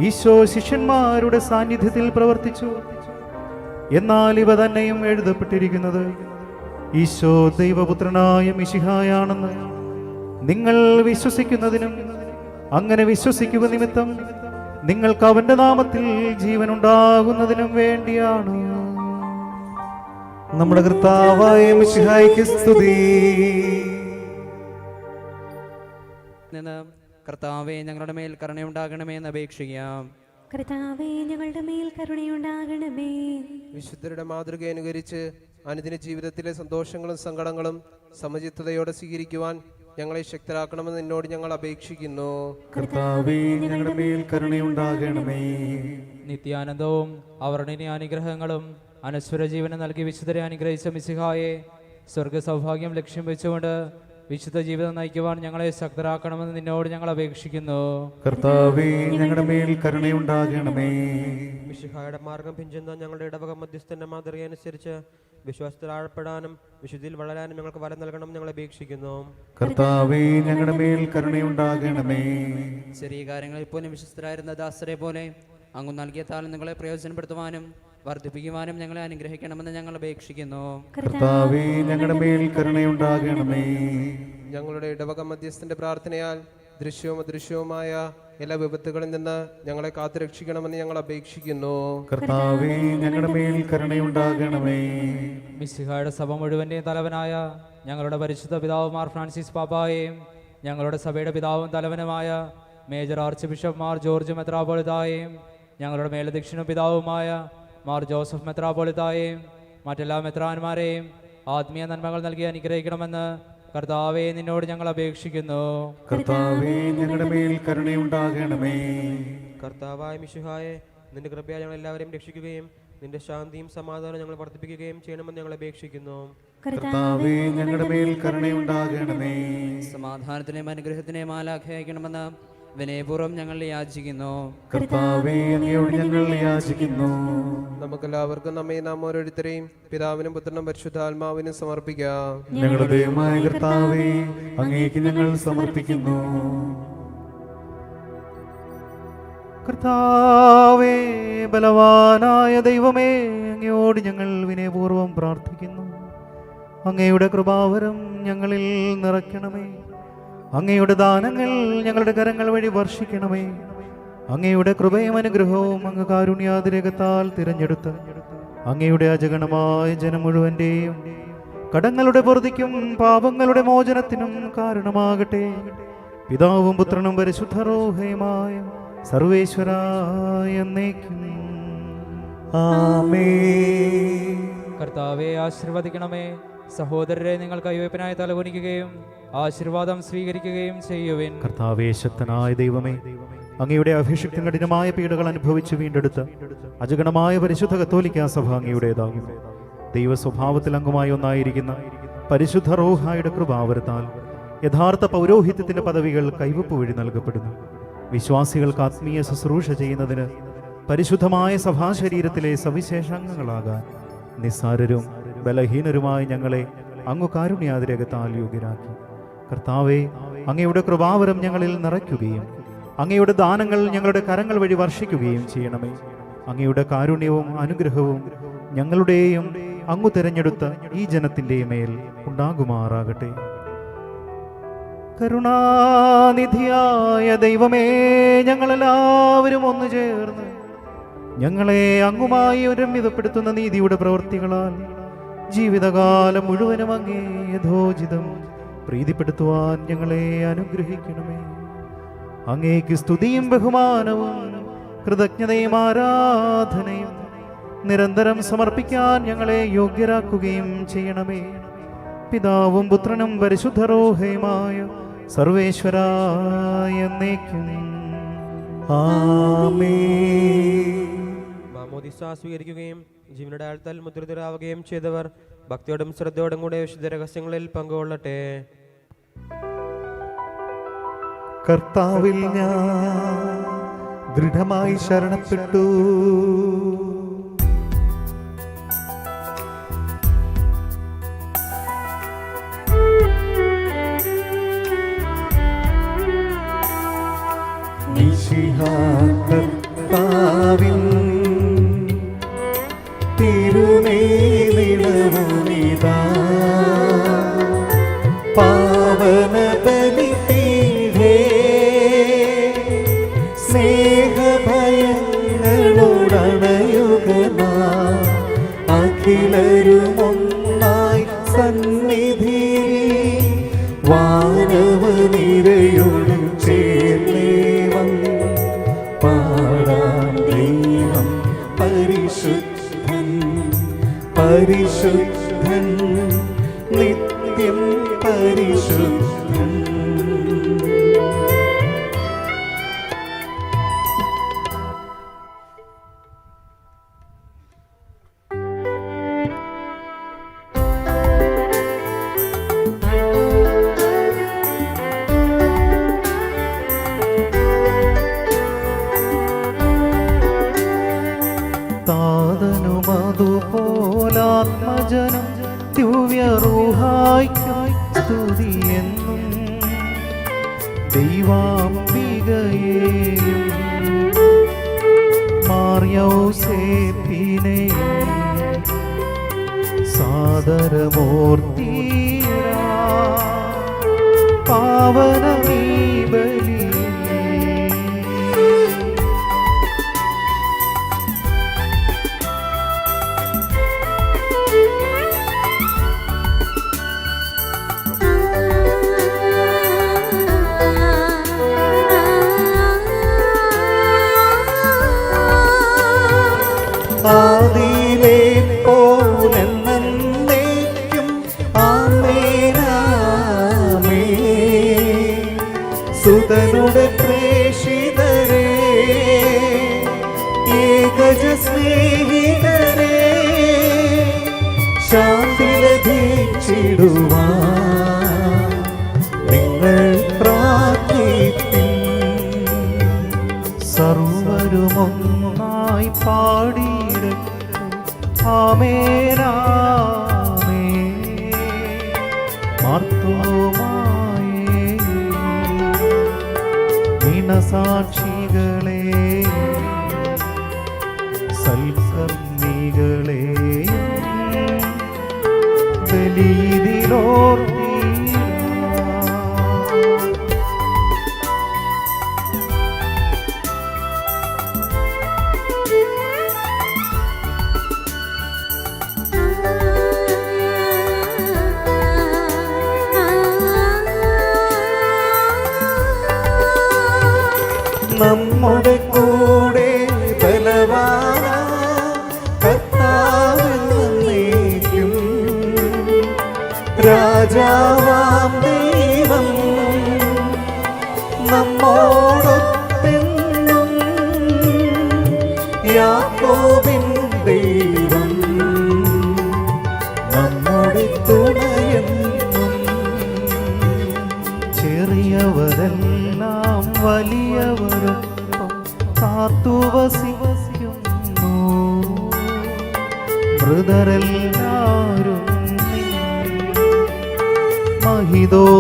ഈശോ ശിഷ്യന്മാരുടെ സാന്നിധ്യത്തിൽ പ്രവർത്തിച്ചു. എന്നാൽ ഇവ തന്നെയും എഴുതപ്പെട്ടിരിക്കുന്നത് ഈശോ ദൈവപുത്രനായ മിശിഹായാണെന്ന് നിങ്ങൾ വിശ്വസിക്കുന്നതിനും അങ്ങനെ വിശ്വസിക്കുക നിമിത്തം നിങ്ങൾക്ക് അവന്റെ നാമത്തിൽ ജീവനുണ്ടാകുന്നതിനും വേണ്ടിയാണ്. നമ്മുടെ കർത്താവായ മിശിഹായ്ക്ക് സ്തുതി. നിന്ന് കർത്താവേ, ഞങ്ങളുടെ മേൽ കരുണയുണ്ടാകണമേ എന്ന് അപേക്ഷിക്കാം. കർത്താവേ, ഞങ്ങളുടെ മേൽ കരുണയുണ്ടാകണമേ. വിശുദ്ധരുടെ മാതൃക അനുകരിച്ച് അനുദിന ജീവിതത്തിലെ സന്തോഷങ്ങളും സങ്കടങ്ങളും സമചിത്തതയോടെ സ്വീകരിക്കുവാൻ ഞങ്ങളെ ശക്തരാക്കണമെന്ന് നിന്നോട് ഞങ്ങൾ അപേക്ഷിക്കുന്നു. കർത്താവേ, ഞങ്ങളുടെ മേൽ കരുണയുണ്ടാകണമേ. നിത്യാനന്ദവും അവർണ്ണനീയ അനുഗ്രഹങ്ങളും അനശ്വര ജീവനെ നൽകി വിശുദ്ധരെ അനുഗ്രഹിച്ച മിശിഹായെ സ്വർഗ സൗഭാഗ്യം ലക്ഷ്യം വെച്ചുകൊണ്ട് വിശുദ്ധ ജീവിതം നയിക്കുവാൻ ഞങ്ങളെ ശക്തരാക്കണമെന്ന് നിന്നോട് ഞങ്ങൾ അപേക്ഷിക്കുന്നു. കർത്താവേ ഞങ്ങളുടെ മേൽ കരുണയുണ്ടാകണമേ. മിശിഹായുടെ മാർഗം പിഞ്ചുന്ന ഞങ്ങളുടെ ഇടവക മധ്യസ്ഥന്റെ മാതൃക അനുസരിച്ച് വിശ്വാസത്തിൽ ആഴപ്പെടാനും വിശുദ്ധിയിൽ വളരാനും ഞങ്ങൾക്ക് വരം നൽകണം ഞങ്ങൾ അപേക്ഷിക്കുന്നു. കർത്താവേ ഞങ്ങളുടെ മേൽ കരുണയുണ്ടാകണമേ. ചെറിയ കാര്യങ്ങളിൽ പോലും വിശ്വസ്തരായിരുന്ന ദാസരെ പോലെ അങ്ങ് നൽകിയ താലന്തുകളെ പ്രയോജനപ്പെടുത്തുവാനും വർദ്ധിപ്പിക്കുവാനും ഞങ്ങളെ അനുഗ്രഹിക്കണമെന്ന് ഞങ്ങൾ അപേക്ഷിക്കുന്നു. കർത്താവേ ഞങ്ങളുടെ മേൽ കരുണയുണ്ടാകണമേ. ഞങ്ങളുടെ ഇടവക മധ്യസ്ഥന്റെ പ്രാർത്ഥനയാൽ ദൃശ്യവും അദൃശ്യവുമായ എല്ലാ വിപത്തുകളിൽ നിന്ന് ഞങ്ങളെ കാത്തുരക്ഷിക്കണമെന്ന് ഞങ്ങൾ അപേക്ഷിക്കുന്നു. കർത്താവേ ഞങ്ങളുടെ മേൽ കരുണയുണ്ടാകണമേ. മിശിഹായുടെ സഭ മുഴുവൻ്റെയും തലവനായ ഞങ്ങളുടെ പരിശുദ്ധ പിതാവ് മാർ ഫ്രാൻസിസ് പാപ്പായെയും ഞങ്ങളുടെ സഭയുടെ പിതാവും തലവനുമായ major archbishop Mar George മെത്രാപോളിതായെയും ഞങ്ങളുടെ മേലധ്യക്ഷനും പിതാവുമായ മാർ ജോസഫ് മെത്രാപോളിതായെയും മറ്റെല്ലാ മെത്രാന്മാരെയും ആത്മീയ നന്മകൾ നൽകി അനുഗ്രഹിക്കണമെന്ന് കർത്താവേ നിന്നോട് ഞങ്ങൾ അപേക്ഷിക്കുന്നു. കർത്താവേ ഞങ്ങളുടെ മേൽ കരുണയുണ്ടാകണമേ. കർത്താവായ മിശിഹായെ നിന്റെ കൃപയാൽ ഞങ്ങൾ എല്ലാവരെയും രക്ഷിക്കുകയും നിന്റെ ശാന്തിയും സമാധാനവും ഞങ്ങൾ വർദ്ധിപ്പിക്കുകയും ചെയ്യണമെന്ന് ഞങ്ങൾ അപേക്ഷിക്കുന്നു. കർത്താവേ ഞങ്ങളുടെ മേൽ കരുണയുണ്ടാകണമേ. സമാധാനത്തിനെയും അനുഗ്രഹത്തിനെയും മാലാഖയെ അയക്കണമെന്ന് വിനയപൂർവ്വം ഞങ്ങൾ യാചിക്കുന്നു. കർത്താവേ അങ്ങയോട് ഞങ്ങൾ യാചിക്കുന്നു. നമുക്കെല്ലാവർക്കും നമ്മെ നാം ഓരോരുത്തരെയും പിതാവിനും പുത്രനും പരിശുദ്ധാത്മാവിനും സമർപ്പിക്കാം. ഞങ്ങളുടെ ദൈവമായ കർത്താവേ അങ്ങേക്ക് ഞങ്ങൾ സമർപ്പിക്കുന്നു. കർത്താവേ ബലവാനായ ദൈവമേ, അങ്ങയോട് ഞങ്ങൾ വിനയപൂർവ്വം പ്രാർത്ഥിക്കുന്നു. അങ്ങയുടെ കൃപാവരം ഞങ്ങളിൽ നിറയ്ക്കണമേ. അങ്ങയുടെ ദാനങ്ങൾ ഞങ്ങളുടെ കരങ്ങൾ വഴി വർഷിക്കണമേ. അങ്ങയുടെ കൃപയും അനുഗ്രഹവും അങ്ങ് കാരുണ്യാതിരകത്താൽ തിരഞ്ഞെടുത്ത് അങ്ങയുടെ അജഗണമായ ജനം മുഴുവൻ്റെയും കടങ്ങളുടെ പൊറുതിക്കും പാപങ്ങളുടെ മോചനത്തിനും കാരണമാകട്ടെ. പിതാവും പുത്രനും പരിശുദ്ധ റൂഹയുമായ സർവേശ്വരായ എന്നേക്കും ആമേൻ. കർത്താവെ ആശീർവദിക്കണമേ. സഹോദരരെ നിങ്ങൾ കൈവയ്പനായി തലകുനിക്കുകയും ആശീർവാദം സ്വീകരിക്കുകയും ചെയ്യുവിൻ. കർത്താവേ ശക്തനായ ദൈവമേ, അങ്ങയുടെ അഭിഷിക്തം കഠിനമായ പീഡകൾ അനുഭവിച്ച് വീണ്ടെടുത്ത അജഗണമായ പരിശുദ്ധ കത്തോലിക്കാ സഭ അങ്ങയുടേതാകും. ദൈവ സ്വഭാവത്തിൽ അംഗമായി ഒന്നായിരിക്കുന്ന പരിശുദ്ധ റൂഹായുടെ കൃപാവരത്താൽ യഥാർത്ഥ പൗരോഹിത്യത്തിന്റെ പദവികൾ കൈവപ്പ് വഴി നൽകപ്പെടുന്നു. വിശ്വാസികൾക്ക് ആത്മീയ ശുശ്രൂഷ ചെയ്യുന്നതിന് പരിശുദ്ധമായ സഭാശരീരത്തിലെ സവിശേഷാംഗങ്ങളാകാൻ നിസ്സാരരും ബലഹീനരുമായ ഞങ്ങളെ അങ്ങ് കാരുണ്യാതിരകത്താൽ യോഗ്യരാക്കി. കർത്താവേ, അങ്ങയുടെ കൃപാവരം ഞങ്ങളിൽ നിറയ്ക്കുകയും അങ്ങയുടെ ദാനങ്ങൾ ഞങ്ങളുടെ കരങ്ങൾ വഴി വർഷിക്കുകയും ചെയ്യണമേ. അങ്ങയുടെ കാരുണ്യവും അനുഗ്രഹവും ഞങ്ങളുടെയും അങ്ങ് തിരഞ്ഞെടുത്ത ഈ ജനത്തിൻ്റെ മേൽ ഉണ്ടാകുമാറാകട്ടെ. കരുണാനിധിയായ ദൈവമേ, ഞങ്ങളെല്ലാവരും ഒന്നു ചേർന്ന് ഞങ്ങളെ അങ്ങുമായി ഒരുമിതപ്പെടുത്തുന്ന നീതിയുടെ പ്രവൃത്തികളാൽ ജീവിതകാലം മുഴുവനും അങ്ങേ യഥോചിതം പ്രീതിപ്പെടുത്തുവാൻ ഞങ്ങളെ അനുഗ്രഹിക്കണമേ. അങ്ങേക്ക് സ്തുതിയും ബഹുമാനവും കൃതജ്ഞതയും ആരാധനയും നിരന്തരം സമർപ്പിക്കാൻ ഞങ്ങളെ യോഗ്യരാക്കുകയും ചെയ്യണമേ. പിതാവും പുത്രനും പരിശുദ്ധ റൂഹയുമായ സർവേശ്വരായ എന്നേക്കും ആമേൻ. മാമോദിസ സ്വീകരിക്കുകയും ജീവനുടെ ആഴ്ത്താൽ മുദ്രിതരാവുകയും ചെയ്തവർ ഭക്തിയോടും ശ്രദ്ധയോടും കൂടെ വിശുദ്ധ രഹസ്യങ്ങളിൽ പങ്കുകൊള്ളട്ടെ. കർത്താവിൽ ഞാൻ ദൃഢമായി ശരണപ്പെട്ടു. കർത്താവിൻ തിരുമേനിളവുമിതാ പാവന ബലിപീഠേ സ്നേഹഭയങ്ങളോടണയുകനാ അഖിലരുമൊന്നായി സന്നിധി വാനവനിരയോടും ചേർന്നേവം പാടാം ദൈവം പരിശുദ്ധൻ പരിശുദ്ധൻ നിത്യം പരിശുദ്ധൻ. എന്നും ദൈവാംബികയെയും മാർയൗസേപ്പിനെയും സാദരമൂർത്തിയാ പാവനമീ ബലി. ആദിയിലെ പോലെന്നേക്കും ആമേനാമേൻ. സുതനുടെ പ്രേഷിതരേ, ഏകജ സ്നേഹിതരേ, ശാന്തി ലഭിച്ചിടുവാൻ നിങ്ങൾ പ്രാർത്ഥിപ്പിൻ. സർവരുമൊന്നായി പാടിയിടട്ടെ ആമേനാമേൻ. മാർത്തോമായേ, ദിനസാക്ഷികളെ, സൽക്കർമ്മികളെ, ബലിയിലോർത്തി നമ്മുടെ കൂടെ ബലവാനാ കർത്താവെന്നേക്കും. രാജാവാം ദൈവം നമ്മോടൊത്തെന്നും. യാക്കോബിൻ ദൈവം നമ്മുടെ തുണയെന്നും. ചെറിയവരെല്ലാം വലിയവരൊപ്പം കാത്തുവസിക്കുന്നു. മൃതരെല്ലാരും മഹിതോദ്ധാനത്തിൽ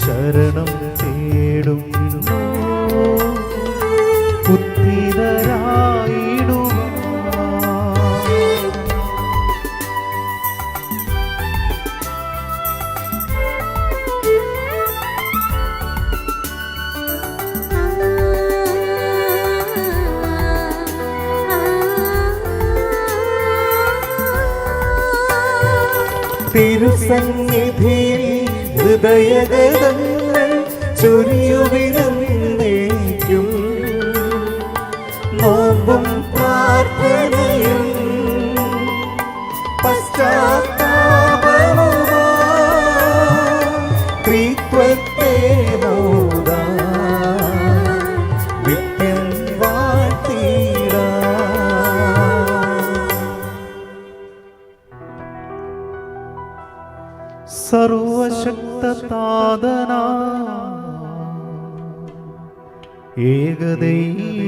ശരണം തേടുന്നു. ഉദ്ധിതരായിടുക. തിരുസന്നിധിയിൽ ഹൃദയഗതങ്ങൾ ചൊരിയുവിനേക്കും. നോമ്പും പ്രാർത്ഥനയും പശ്ചാത്താപവുമായി ത്രിത്വത്തെ മോദാൻ നിത്യം വാഴ്ത്തിടാം. സർവശക്തനാഥനാ ഏകദൈവമേ,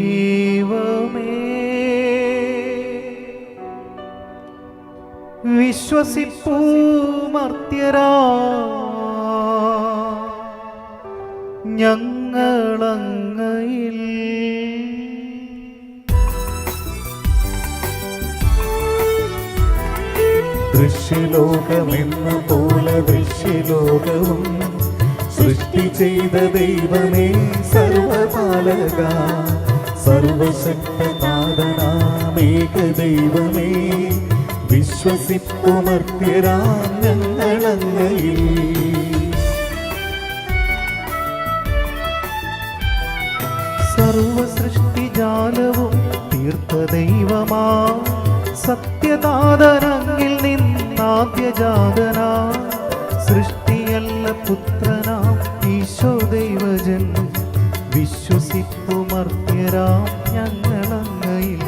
വിശ്വസിപ്പൂ മർത്യരാ ഞങ്ങളങ്ങയിൽ. ദൃശ്യലോകമെന്ന പോലെ ദൃശ്യലോകവും സൃഷ്ടി ചെയ്ത ദൈവമേ, സർവപാലക സർവശക്തനാഥനാമേക ദൈവമേ, വിശ്വസിപ്പുമർത്യരാം ഞങ്ങളങ്ങയിൽ. സർവസൃഷ്ടിജാലവും തീർത്ത ദൈവമാ, സത്യനാഥനങ്ങിൽ നിന്നാദ്യജാതനാ, സൃഷ്ടിയല്ല പുത്രനാം ഈശോ ദൈവജൻ, വിശ്വസിപ്പുമർത്യരാം ഞങ്ങളങ്ങയിൽ.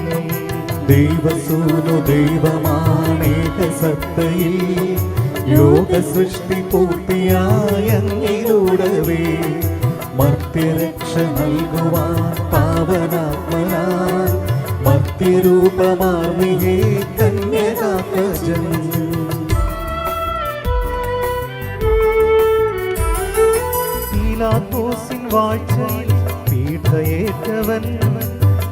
ദൈവസൂനു ദൈവമാണേക സത്തയിൽ, ലോക സൃഷ്ടി പൂർത്തിയായ അങ്ങിലൂടവേ, മർത്യരക്ഷ നൽകുവാൻ പാവനാത്മനാൻ മർത്യരൂപമാർന്നിയേ കന്യകാത്മജൻ. വാഴ്ചയിൽ പീഠയേറ്റവൻ,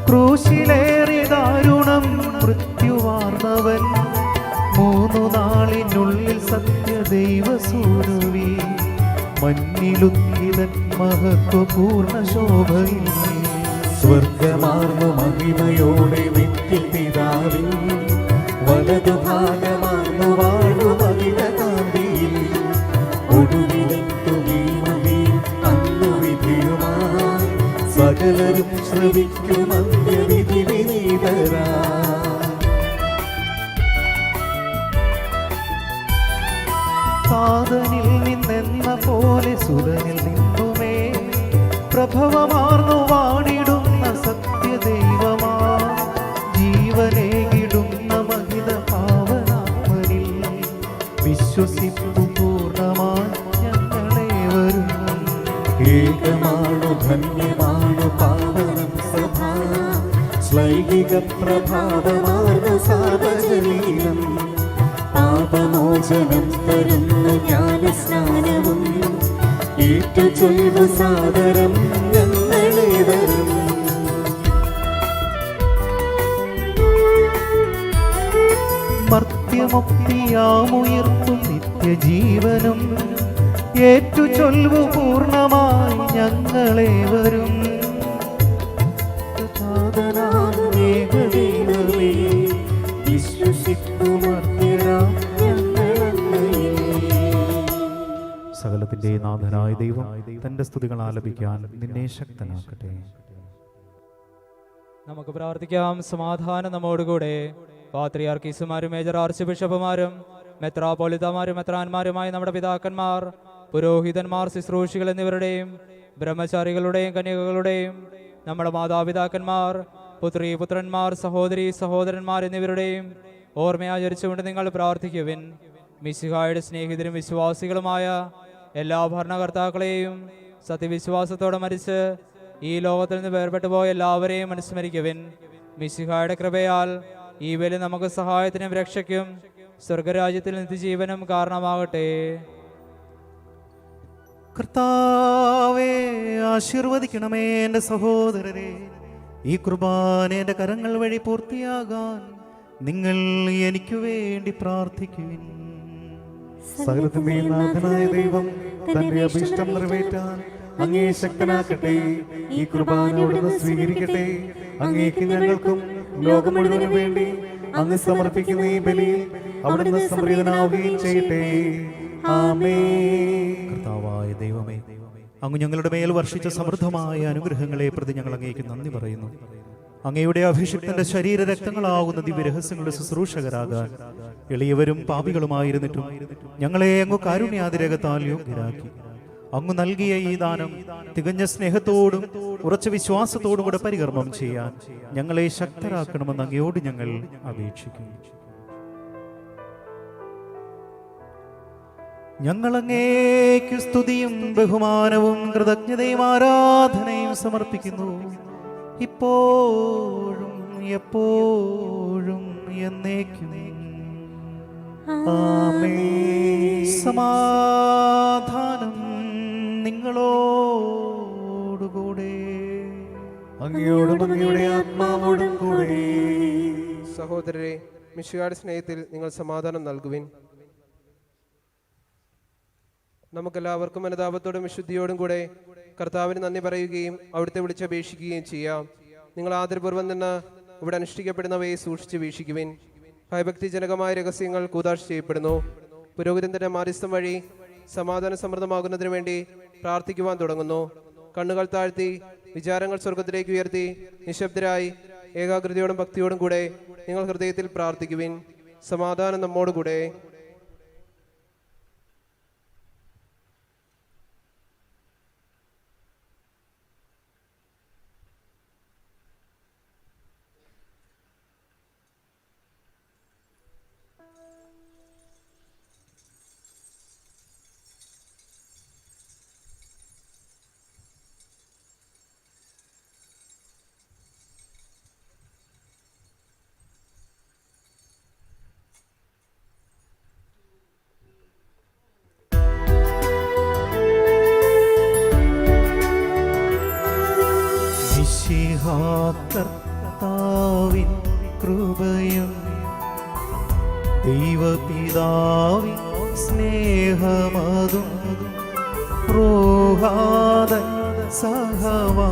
ക്രൂശിലേറി ദാരുണം മൃത്യുവാർന്നവൻ, 3 നാളിനുള്ളിൽ സത്യദൈവസൂനുവി, മഞ്ഞിലുദ്ധിതൻ മഹത്വപൂർണ്ണ ശോഭയിൽ, സ്വർഗമാർന്നു മഹിമയോടെ നിത്യപിതാവിൽ, വലതുഭാഗമാർന്നു വാഴു മഹിമ കാന്തിയിൽ, ഒടുവിലെത്തു ഭീമയിൽ അന്നു വിധിയുമായി, സകലരും ശ്രവിക്കും അന്ത്യവിധി വിനീതരാ. സാധനിൽ നിന്നെന്ന പോലെ സുതനിൽ നിന്നുമേ പ്രഭവമാർന്നു വാണിടുന്ന സത്യദൈവമാ, ജീവനേകിടുന്ന മഹിത പാവനാത്മനിൽ വിശ്വസിപ്പു പൂർണ്ണമായി ഞങ്ങളേവരും. ഏകമാണു ധന്യമാണു പാവനം സഭാ, ശ്ലൈഹിക പ്രഭാവമാർന്നു സാർവജനീനം, പാപമോചനം തരുന്നു ജ്ഞാനസ്നാനവും, ഏറ്റുചൊല്ലു സാദരം ഞങ്ങളേവരും. മർത്യമുക്തിയാമുയർത്തും നിത്യജീവനും, ഏറ്റുചൊല്ലു പൂർണ്ണമായി ഞങ്ങളേവരും. ഏകദൈവമേ സകലത്തിന്റെ നാഥനായ ദൈവം തന്റെ സ്തുതികൾ ആലപിക്കാൻ നിന്നെ ശക്തനാക്കട്ടെ. നമുക്ക് പ്രാർത്ഥിക്കാം. സമാധാനം നമ്മോടുകൂടെ. പാത്രിയാർക്കീസുമാരും മേജർ ആർച്ച് ബിഷപ്പുമാരും മെത്രാപോലിത്തമാരും മെത്രാന്മാരുമായി നമ്മുടെ പിതാക്കന്മാർ, പുരോഹിതന്മാർ, ശുശ്രൂഷികൾ എന്നിവരുടെയും ബ്രഹ്മചാരികളുടെയും കന്യകകളുടെയും നമ്മുടെ മാതാപിതാക്കന്മാർ, പുത്രി പുത്രന്മാർ, സഹോദരി സഹോദരന്മാർ എന്നിവരുടെയും ഓർമ്മയാചരിച്ചുകൊണ്ട് നിങ്ങൾ പ്രാർത്ഥിക്കുവിൻ. മിശിഹായുടെ സ്നേഹിതരും വിശ്വാസികളുമായ എല്ലാ ഭരണകർത്താക്കളെയും സത്യവിശ്വാസത്തോടെ മരിച്ച് ഈ ലോകത്തിൽ നിന്ന് വേർപെട്ടു പോയ എല്ലാവരെയും അനുസ്മരിക്കുവിൻ. മിശിഹായുടെ കൃപയാൽ ഈ ബലി നമുക്ക് സഹായത്തിനും രക്ഷയ്ക്കും സ്വർഗരാജ്യത്തിൽ നിത്യജീവനും കാരണമാകട്ടെ. കർത്താവേ, ആശീർവദിക്കണമേ എൻ്റെ സഹോദരരെ. ഈ കുർബാന എൻ്റെ കരങ്ങൾ വഴി പൂർത്തിയാകാൻ നിങ്ങൾ എനിക്ക് വേണ്ടി പ്രാർത്ഥിക്കുവിൻ. സകലത്തിന്റെയും നാഥനായ ദൈവം തന്റെ അഭീഷ്ടം നിറവേറ്റാൻ അങ്ങേ ശക്തനാക്കട്ടെ. ഈ കുർബാന അവിടുന്ന് സ്വീകരിക്കട്ടെ. അങ്ങേക്ക് ഞങ്ങൾക്കും ലോകം മുഴുവനും വേണ്ടി അങ്ങ് സമർപ്പിക്കുന്ന ഈ ബലിയിൽ അവിടുന്ന് സംപ്രീതനാവുകയും ചെയ്യട്ടെ. ആമേൻ. കർത്താവായ ദൈവമേ, അങ്ങ് ഞങ്ങളുടെ മേൽ വർഷിച്ച സമൃദ്ധമായ അനുഗ്രഹങ്ങളെ പ്രതി ഞങ്ങൾ അങ്ങേക്ക് നന്ദി പറയുന്നു. അങ്ങയുടെ അഭിഷിക്തന്റെ ശരീര രക്തങ്ങളാകുന്ന ദിവ്യരഹസ്യങ്ങളുടെ ശുശ്രൂഷകരാകാൻ എളിയവരും പാപികളുമായിരുന്നിട്ടും ഞങ്ങളെ അങ്ങ് കാരുണ്യാതിരകത്താൽ യോഗ്യരാക്കി. അങ്ങ് നൽകിയ ഈ ദാനം തികഞ്ഞ സ്നേഹത്തോടും ഉറച്ച വിശ്വാസത്തോടും കൂടെ പരികർമ്മം ചെയ്യാൻ ഞങ്ങളെ ശക്തരാക്കണമെന്ന് അങ്ങയോട് ഞങ്ങൾ അപേക്ഷിക്കുന്നു. ഞങ്ങൾ അങ്ങേക്ക് സ്തുതിയും ബഹുമാനവും കൃതജ്ഞതയും ആരാധനയും സമർപ്പിക്കുന്നു, ഇപ്പോഴും എപ്പോഴും എന്നേക്കും. ആമേൻ. സമാധാനം നിങ്ങളോടുകൂടെ, അങ്ങയോടും അങ്ങയുടെ ആത്മാവോടും കൂടെ. സഹോദരരെ, മിശിഹായുടെ സ്നേഹത്തിൽ നിങ്ങൾ സമാധാനം നൽകുവിൻ. നമുക്കെല്ലാവർക്കും അനുതാപത്തോടും വിശുദ്ധിയോടും കൂടെ കർത്താവിന് നന്ദി പറയുകയും അവിടുത്തെ വിളിച്ചപേക്ഷിക്കുകയും ചെയ്യാം. നിങ്ങൾ ആദരപൂർവ്വം നിന്ന് ഇവിടെ അനുഷ്ഠിക്കപ്പെടുന്നവയെ സൂക്ഷിച്ച് വീക്ഷിക്കുവിൻ. ഭയഭക്തിജനകമായ രഹസ്യങ്ങൾ കൂതാശ ചെയ്യപ്പെടുന്നു. പുരോഹിതന്റെ മാധ്യസ്ഥം വഴി സമാധാന സമൃദ്ധമാകുന്നതിന് വേണ്ടി പ്രാർത്ഥിക്കുവാൻ തുടങ്ങുന്നു. കണ്ണുകൾ താഴ്ത്തി വിചാരങ്ങൾ സ്വർഗത്തിലേക്ക് ഉയർത്തി നിശബ്ദരായി ഏകാഗ്രതയോടും ഭക്തിയോടും കൂടെ നിങ്ങൾ ഹൃദയത്തിൽ പ്രാർത്ഥിക്കുവിൻ. സമാധാനം നമ്മോടുകൂടെ. ദൈവപിതാവിൻ സ്നേഹമതും റൂഹാദൻ സഹവാസവുമീ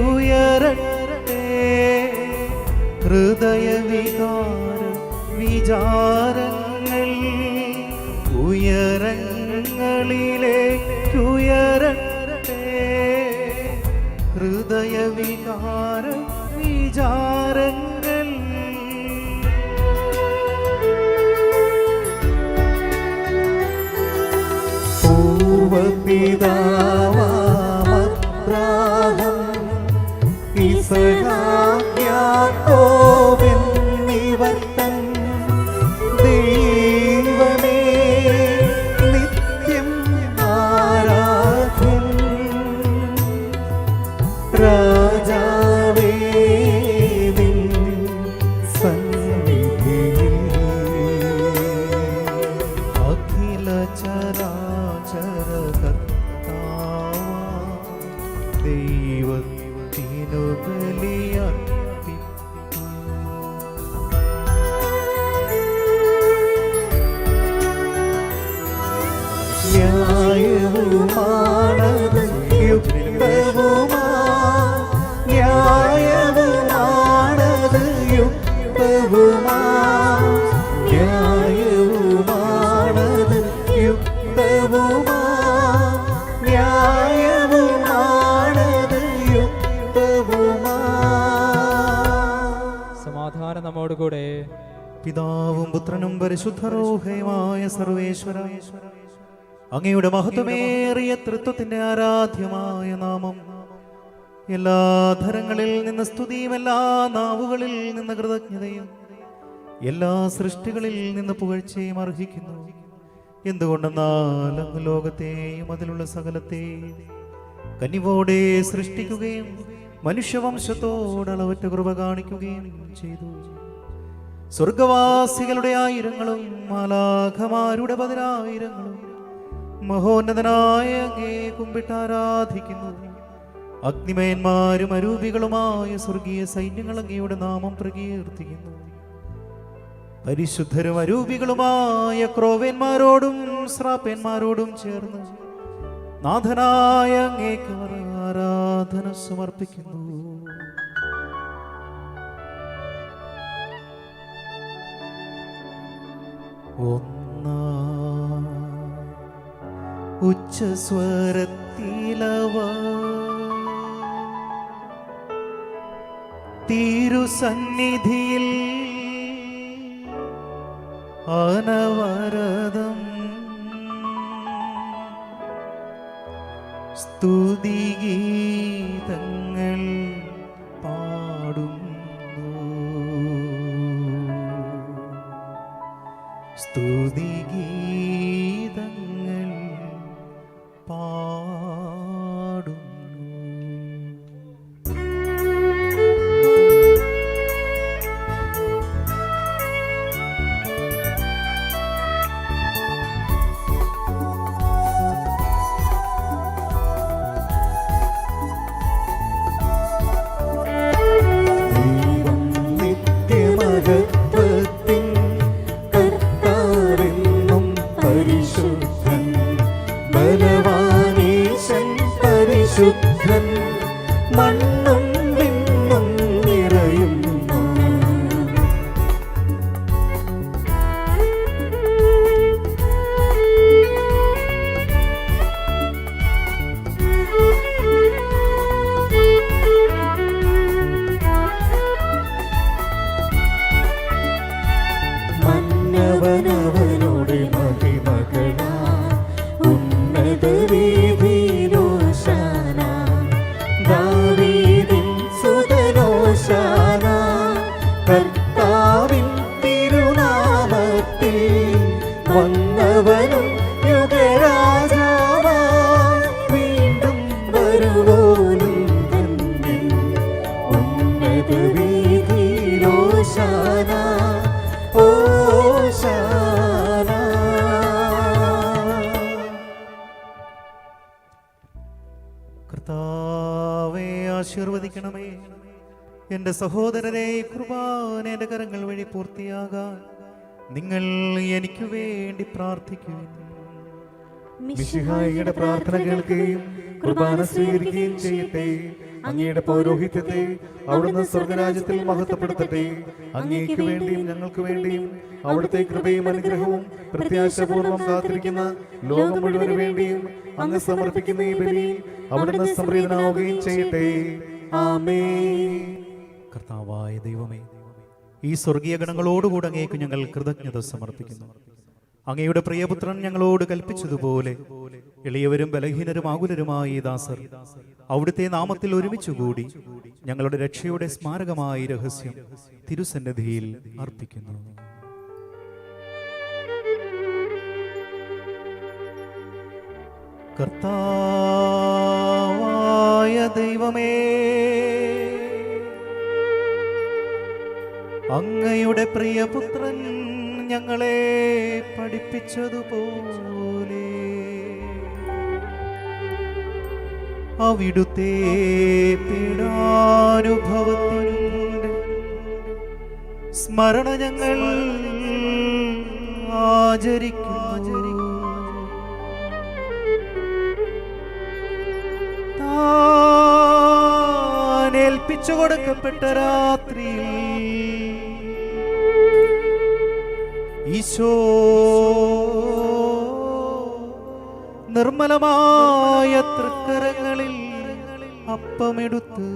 ഉയരങ്ങളിലേക്കുയരട്ടെ ഹൃദയവികാര വിചാരങ്ങൾ ഉയരങ്ങളിലേക്കുയരട്ടെ ഹൃദയവികാര വിചാരങ്ങൾ പൂർവപിതാവാമബ്രാഹം ഇസ്ഹാക്ക് യാക്കോബെന്നിവർ തൻ ദൈവമേ നിത്യം ആരാധ്യൻ രാജാവേ നിൻ സന്നിധിയിൽ അഖില ചരാചര കർത്താവാം ദൈവത്തിനു ബലിയർപ്പിപ്പൂ. ന്യായവുമാണത് യുക്തവുമാ ന്യായവുമാണത് യുക്തവുമാ ന്യായവുമാണത് യുക്തവുമാ ന്യായവുമാണത് യുക്തവുമാ. സമാധാനം നമ്മോടുകൂടെ. പിതാവും പുത്രനും പരിശുദ്ധരൂഹയുമായ സർവേശ്വര, അങ്ങയുടെ മഹത്വമേറിയ തൃത്വത്തിന്റെ ആരാധ്യമായ നാമം എല്ലാ ധരങ്ങളിൽ നിന്ന് സ്തുതിയും എല്ലാ നാവുകളിൽ നിന്ന് കൃതജ്ഞതയും എല്ലാ സൃഷ്ടികളിൽ നിന്ന് പുകഴ്ചയും അർഹിക്കുന്നു. എന്തുകൊണ്ടെന്നാൽ അങ്ങ് ലോകത്തെയും അതിലുള്ള സകലത്തെയും കനിവോടെ സൃഷ്ടിക്കുകയും മനുഷ്യവംശത്തോട് അളവറ്റ കൃപ കാണിക്കുകയും ചെയ്തു. സ്വർഗവാസികളുടെ ആയിരങ്ങളും മാലാഖമാരുടെ പതിനായിരങ്ങളും മഹോന്നതനായ അങ്ങേ കുമ്പിട്ടാരാധിക്കുന്നു. അഗ്നിമയന്മാരും അരൂപികളുമായ സ്വർഗീയ സൈന്യങ്ങൾ അങ്ങയുടെ നാമം പ്രകീർത്തിക്കുന്നു. പരിശുദ്ധരും അരൂപികളുമായ ക്രോവേന്മാരോടും ശ്രാപ്പന്മാരോടും ചേർന്ന് നാഥനായ അങ്ങേക്ക് ആരാധന സമർപ്പിക്കുന്നു. ഉച്ചസ്വരത്തിലവ തിരുസന്നിധിയിൽ അനവരതം സ്തുതിഗീതങ്ങൾ പാടുന്നു. സ്തുതിഗീതങ്ങൾ പാടുന്നു. പരിശുദ്ധൻ മണ്ണും വിണ്ണും നിറയുന്നു. മന്നവനവനോട് മഹിമകളാ ഉന്നത കർത്താവിൻ തിരുനാമത്തിൽ വന്നവനും യുഗരാജാവായി വീണ്ടും വരുവോനും ധന്യൻ. ഉന്നത വീതിയിലോശാന. ഓ ആശീർവദിക്കണമേ. എൻ്റെ സഹോദരരെ, കുർബാന എൻ്റെ കരങ്ങൾ വഴി പൂർത്തിയാകാൻ നിങ്ങൾ എനിക്ക് വേണ്ടി പ്രാർത്ഥിക്കും. മിശിഹായിയുടെ പ്രാർത്ഥന കേൾക്കുകയും കുർബാന സ്വീകരിക്കുകയും ചെയ്യട്ടെ. അങ്ങയുടെ പൗരോഹിത്യത്തെ അവിടുന്ന് സ്വർഗരാജ്യത്തിൽ മഹത്വപ്പെടുത്തട്ടെ. അങ്ങേക്ക് വേണ്ടിയും ഞങ്ങൾക്ക് വേണ്ടിയും അവിടുത്തെ കൃപയും അനുഗ്രഹവും പ്രത്യാശപൂർവ്വം കാത്തിരിക്കുന്ന ലോകം മുഴുവന് വേണ്ടിയും അങ്ങ് സമർപ്പിക്കുന്ന ഈ ബലി അവിടുന്ന് സംപ്രീതനാവുകയും ചെയ്യട്ടെ. ആമേൻ. കർത്താവായ ദൈവമേ, ഈ സ്വർഗീയ ഗണങ്ങളോടുകൂടെ അങ്ങേക്ക് ഞങ്ങൾ കൃതജ്ഞത സമർപ്പിക്കുന്നു. അങ്ങയുടെ പ്രിയപുത്രൻ ഞങ്ങളോട് കൽപ്പിച്ചതുപോലെ എളിയവരും ബലഹീനരും ആകുലരുമായ ഈ ദാസർ അവിടുത്തെ നാമത്തിൽ ഒരുമിച്ചുകൂടി ഞങ്ങളുടെ രക്ഷയുടെ സ്മാരകമായ രഹസ്യം തിരുസന്നിധിയിൽ അർപ്പിക്കുന്നു. കർത്താവായ ദൈവമേ, അങ്ങയുടെ പ്രിയപുത്രൻ ഞങ്ങളെ പഠിപ്പിച്ചതുപോലെ അവിടുത്തെ പീഡാനുഭവത്തിന്റെ സ്മരണ ഞങ്ങൾ ആചരിക്കുന്നു. താൻ ഏൽപ്പിച്ചു കൊടുക്കപ്പെട്ട രാത്രിയിൽ ഈശോ നിർമ്മലമായ തൃക്കരങ്ങളിൽ അപ്പമെടുത്ത്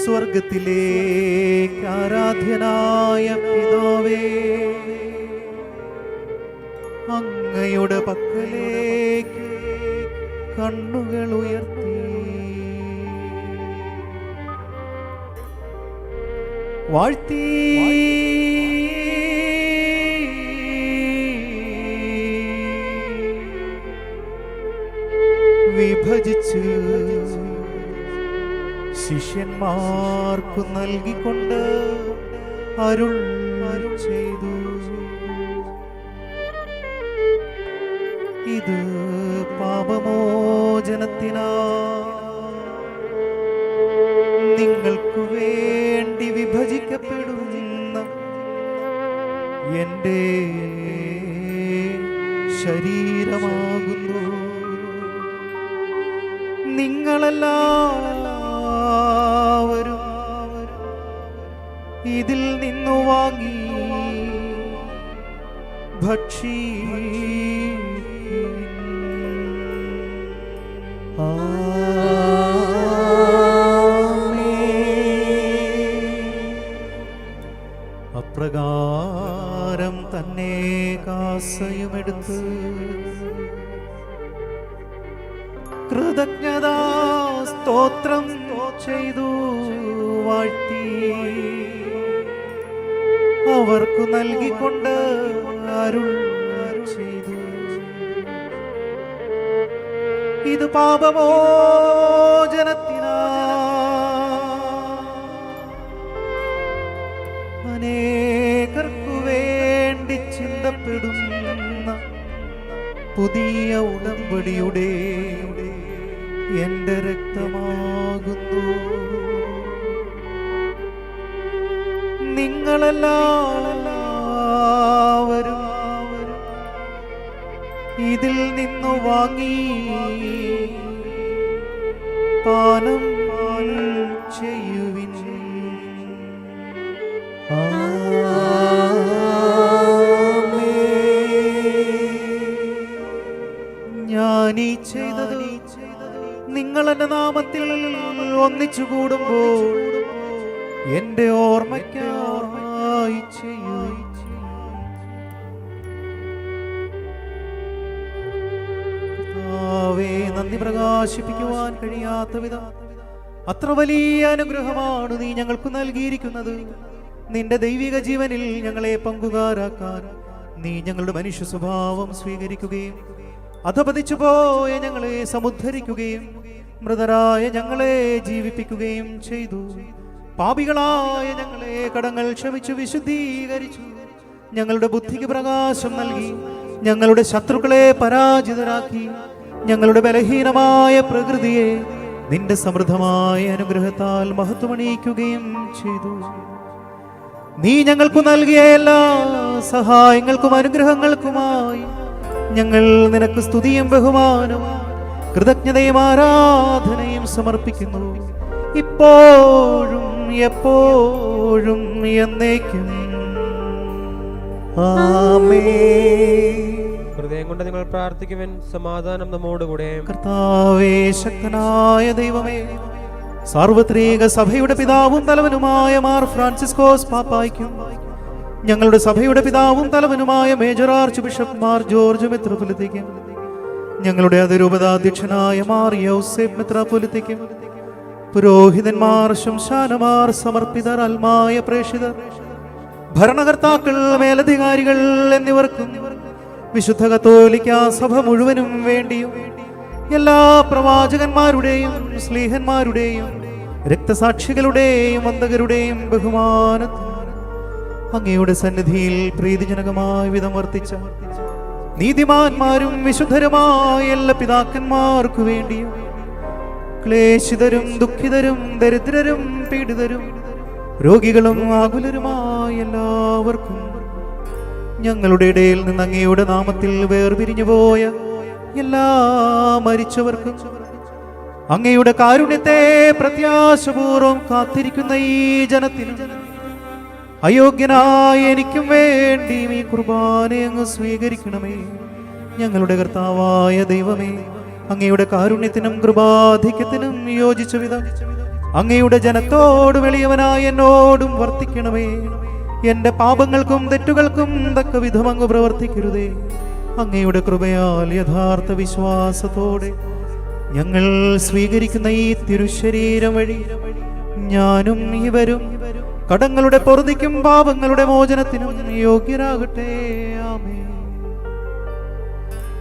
സ്വർഗത്തിലേക്ക് ആരാധ്യനായ പിതാവേ, അങ്ങയുടെ പക്കലേക്ക് കണ്ണുകൾ ഉയർത്തി വാഴ്ത്തി വിഭജിച്ച് ശിഷ്യന്മാർക്കു നൽകിക്കൊണ്ട് അരുൾ ചെയ്തു. ഇത് പാപമോചനത്തിനാ നിങ്ങൾക്കു വേണ്ടി വിഭജിക്കപ്പെടുന്ന എൻ്റെ ശരീരമാകുന്നു. നിങ്ങളെല്ലാവരും ഇതിൽ നിന്നു വാങ്ങി അപ്രകാരം തന്നെ കാസയുമെടുത്ത് കൃതജ്ഞതാ സ്തോത്രം ചെയ്തു വാഴ്ത്തി അവർക്കു നൽകിക്കൊണ്ട് അരുൾ ചെയ്തു. ഇത് പാപമോചനത്തിനാ അനേകർക്കു വേണ്ടി ചിന്തപ്പെടുന്ന പുതിയ ഉടമ്പടിയുടെ എന്റെ രക്തമാകുന്നു. നിങ്ങളെല്ലാവരും ഇതിൽ നിന്നു വാങ്ങി പാനം ചെയ്യുവിൻ. ഞാനീ ചെയ്തത് നിങ്ങൾ എന്റെ നാമത്തിൽ ഒന്നിച്ചു കൂടുമ്പോൾ എന്റെ ഓർമ്മയ്ക്കായി ചെയ്യൂ. നന്ദി പ്രകാശിപ്പിക്കുവാൻ കഴിയാത്ത വിധം അത്ര വലിയ അനുഗ്രഹമാണ് നീ ഞങ്ങൾക്ക് നൽകിയിരിക്കുന്നത്. നിന്റെ ദൈവിക ജീവനിൽ ഞങ്ങളെ പങ്കുകാരാക്കാൻ നീ ഞങ്ങളുടെ മനുഷ്യ സ്വഭാവം സ്വീകരിക്കുകയും അധപതിച്ചു പോയ ഞങ്ങളെ സമുദ്ധരിക്കുകയും മൃതരായ ഞങ്ങളെ ജീവിപ്പിക്കുകയും ചെയ്തു. പാപികളായ ഞങ്ങളെ കടങ്ങൾ ക്ഷമിച്ചു വിശുദ്ധീകരിച്ചു. ഞങ്ങളുടെ ബുദ്ധിക്ക് പ്രകാശം നൽകി ഞങ്ങളുടെ ശത്രുക്കളെ പരാജിതരാക്കി ഞങ്ങളുടെ ബലഹീനമായ പ്രകൃതിയെ നിന്റെ സമൃദ്ധമായ അനുഗ്രഹത്താൽ മഹത്വമണിയിക്കുകയും ചെയ്തു. നീ ഞങ്ങൾക്ക് നൽകിയ എല്ലാ സഹായങ്ങൾക്കും അനുഗ്രഹങ്ങൾക്കുമായി ഞങ്ങൾ നിനക്ക് സ്തുതിയും ബഹുമാനവും കൃതജ്ഞതയും ആരാധനയും സമർപ്പിക്കുന്നു, ഇപ്പോഴും എപ്പോഴും എന്നേക്കും. ആമേൻ. ഹൃദയം കൊണ്ട് നിങ്ങൾ പ്രാർത്ഥിക്കുവിൻ. സമാധാനം നമ്മോടുകൂടെ. കർത്താവേ, ശക്തനായ ദൈവമേ, സാർവത്രിക സഭയുടെ പിതാവും തലവനുമായ മാർ ഫ്രാൻസിസ്കോസ് പാപ്പായ്ക്കും ഞങ്ങളുടെ സഭയുടെ പിതാവും തലവനുമായ major archbishop Mar George മെത്രാപ്പൊലീത്തയ്ക്കും ഞങ്ങളുടെ അതിരൂപതാധ്യക്ഷനായ മാർ യൗസേപ്പ് മെത്രാപ്പൊലീത്തയ്ക്കും പുരോഹിതന്മാർ, ശംശാനമാർ, സമർപ്പിതർ, അൽമായ പ്രേക്ഷിതർ, ഭരണകർത്താക്കൾ, മേലധികാരികൾ എന്നിവർക്കും വിശുദ്ധ കത്തോലിക്ക സഭ മുഴുവനും വേണ്ടിയും എല്ലാ പ്രവാചകന്മാരുടെയും സ്ലീഹന്മാരുടെയും രക്തസാക്ഷികളുടെയും വന്ദകരുടെയും ബഹുമാനത്തിൽ അങ്ങയുടെ സന്നിധിയിൽ പ്രീതിജനകമായ വിധം വർത്തിച്ച നീതിമാന്മാരും വിശുദ്ധരുമായ എല്ലാ പിതാക്കന്മാർക്കു വേണ്ടിയും ക്ലേശിതരും ദുഃഖിതരും ദരിദ്രരും പീഡിതരും രോഗികളും ആകുലരുമായ എല്ലാവർക്കും ഞങ്ങളുടെ ഇടയിൽ നിന്ന് അങ്ങയുടെ നാമത്തിൽ വേർപിരിഞ്ഞു പോയ എല്ലാ മരിച്ചവർക്കും അങ്ങയുടെ കാരുണ്യത്തെ പ്രത്യാശപൂർവം കാത്തിരിക്കുന്ന ഈ ജനത്തിനും അയോഗ്യനായ എനിക്കും വേണ്ടി ഈ കുർബാനയെ അങ്ങ് സ്വീകരിക്കണമേ. ഞങ്ങളുടെ കർത്താവായ ദൈവമേ, അങ്ങയുടെ കാരുണ്യത്തിനും കൃപാധിക്യത്തിനും യോജിച്ച വിധം അങ്ങയുടെ ജനത്തോട് വെളിയവനായ എന്നോടും വർത്തിക്കണമേ. എന്റെ പാപങ്ങൾക്കും തെറ്റുകൾക്കും തക്ക വിധം അങ്ങ് പ്രവർത്തിക്കരുതേ. അങ്ങയുടെ കൃപയാൽ യഥാർത്ഥ വിശ്വാസത്തോടെ ഞങ്ങൾ സ്വീകരിക്കുന്ന ഈ തിരുശരീരം വഴി ഞാനും ഇവരും കടങ്ങളുടെ പൊറുതിക്കും പാപങ്ങളുടെ മോചനത്തിനും യോഗ്യരാകട്ടെ. ആമേൻ.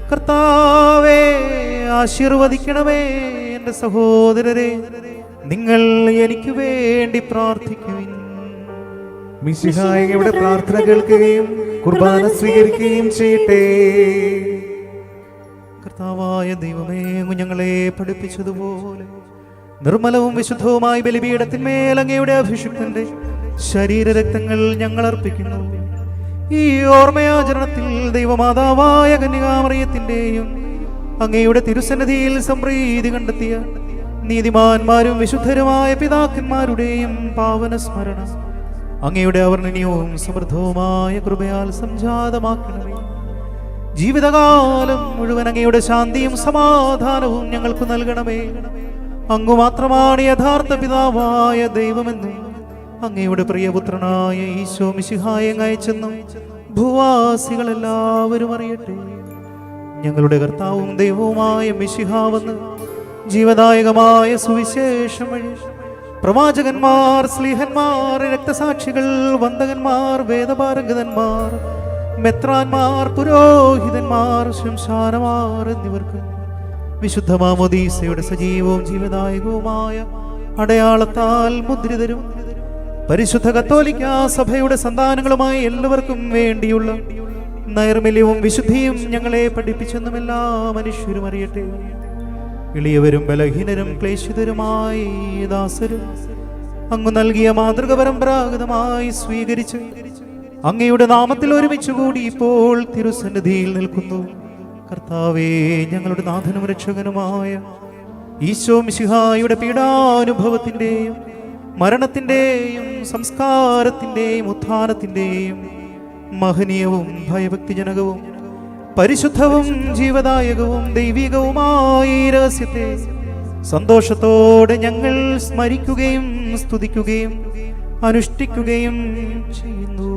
കർത്താവേ, ആശീർവദിക്കണമേ. എന്റെ സഹോദരരെ, നിങ്ങൾ എനിക്ക് വേണ്ടി പ്രാർത്ഥിക്കുവിൻ. മിശിഹായുടെ പ്രാർത്ഥന കേൾക്കുകയും കുർബാന സ്വീകരിക്കുകയും ചെയ്യട്ടെ. കർത്താവായ ദൈവമേ, അങ്ങ് ഞങ്ങളെ പഠിപ്പിച്ചതുപോലെ നിർമ്മലവും വിശുദ്ധവുമായ ബലിപീഠത്തിന്മേൽ അങ്ങയുടെ അഭിഷിക്തന്റെ ശരീരരക്തങ്ങൾ ഞങ്ങൾ അർപ്പിക്കുന്നു. ഈ ഓർമ്മയാചരണത്തിൽ ദൈവമാതാവായ കന്യകാമറിയത്തിന്റെയും അങ്ങയുടെ തിരുസന്നിധിയിൽ സംപ്രീതി കണ്ടെത്തിയ നീതിമാന്മാരും വിശുദ്ധരുമായ പിതാക്കന്മാരുടെയും പാവന സ്മരണ അങ്ങയുടെ അവർണ്ണനീയവും സമൃദ്ധവുമായ കൃപയാൽ സംജാതമാക്കണമേ. ജീവിതകാലം മുഴുവൻ അങ്ങയുടെ ശാന്തിയും സമാധാനവും ഞങ്ങൾക്ക് നൽകണമേ. അങ്ങു മാത്രമാണ് യഥാർത്ഥ പിതാവായ ദൈവമെന്നും അങ്ങയുടെ പ്രിയപുത്രനായ ഈശോ മിശിഹായെ അയച്ചെന്നും ഭൂവാസികളെല്ലാവരും അറിയട്ടെ. ഞങ്ങളുടെ കർത്താവും ദൈവവുമായ മിശിഹാവെന്ന് ജീവദായകമായ സുവിശേഷം വഴി പ്രവാചകന്മാർ, സ്ലീഹന്മാർ, രക്തസാക്ഷികൾ, വന്ദകന്മാർ, വേദപാരംഗതന്മാർ, മെത്രാന്മാർ, പുരോഹിതന്മാർ, ശംശാനമാർ എന്നിവർക്ക് വിശുദ്ധ മാമോദീസയുടെ സജീവവും ജീവദായകവുമായ അടയാളത്താൽ മുദ്രിതരും പരിശുദ്ധ കത്തോലിക്ക സഭയുടെ സന്താനങ്ങളുമായി എല്ലാവർക്കും വേണ്ടിയുള്ള നൈർമല്യവും വിശുദ്ധിയും ഞങ്ങളെ പഠിപ്പിച്ചെന്നും എല്ലാ മനുഷ്യരും അറിയട്ടെ. എളിയവരും ബലഹീനരും ക്ലേശിതരുമായി ദാസരും അങ്ങ് നൽകിയ മാതൃക പരമ്പരാഗതമായി സ്വീകരിച്ച് അങ്ങയുടെ നാമത്തിൽ ഒരുമിച്ച് കൂടി ഇപ്പോൾ തിരുസന്നിധിയിൽ നിൽക്കുന്നു. കർത്താവേ, ഞങ്ങളുടെ നാഥനും രക്ഷകനുമായ ഈശോ മിശിഹായുടെ പീഡാനുഭവത്തിന്റെയും മരണത്തിന്റെയും സംസ്കാരത്തിന്റെയും ഉത്ഥാനത്തിന്റെയും മഹനീയവും ഭയഭക്തിജനകവും പരിശുദ്ധവും ജീവദായകവും ദൈവികവുമായ ഈ രഹസ്യത്തെ സന്തോഷത്തോടെ ഞങ്ങൾ സ്മരിക്കുകയും സ്തുതിക്കുകയും അനുഷ്ഠിക്കുകയും ചെയ്യുന്നു.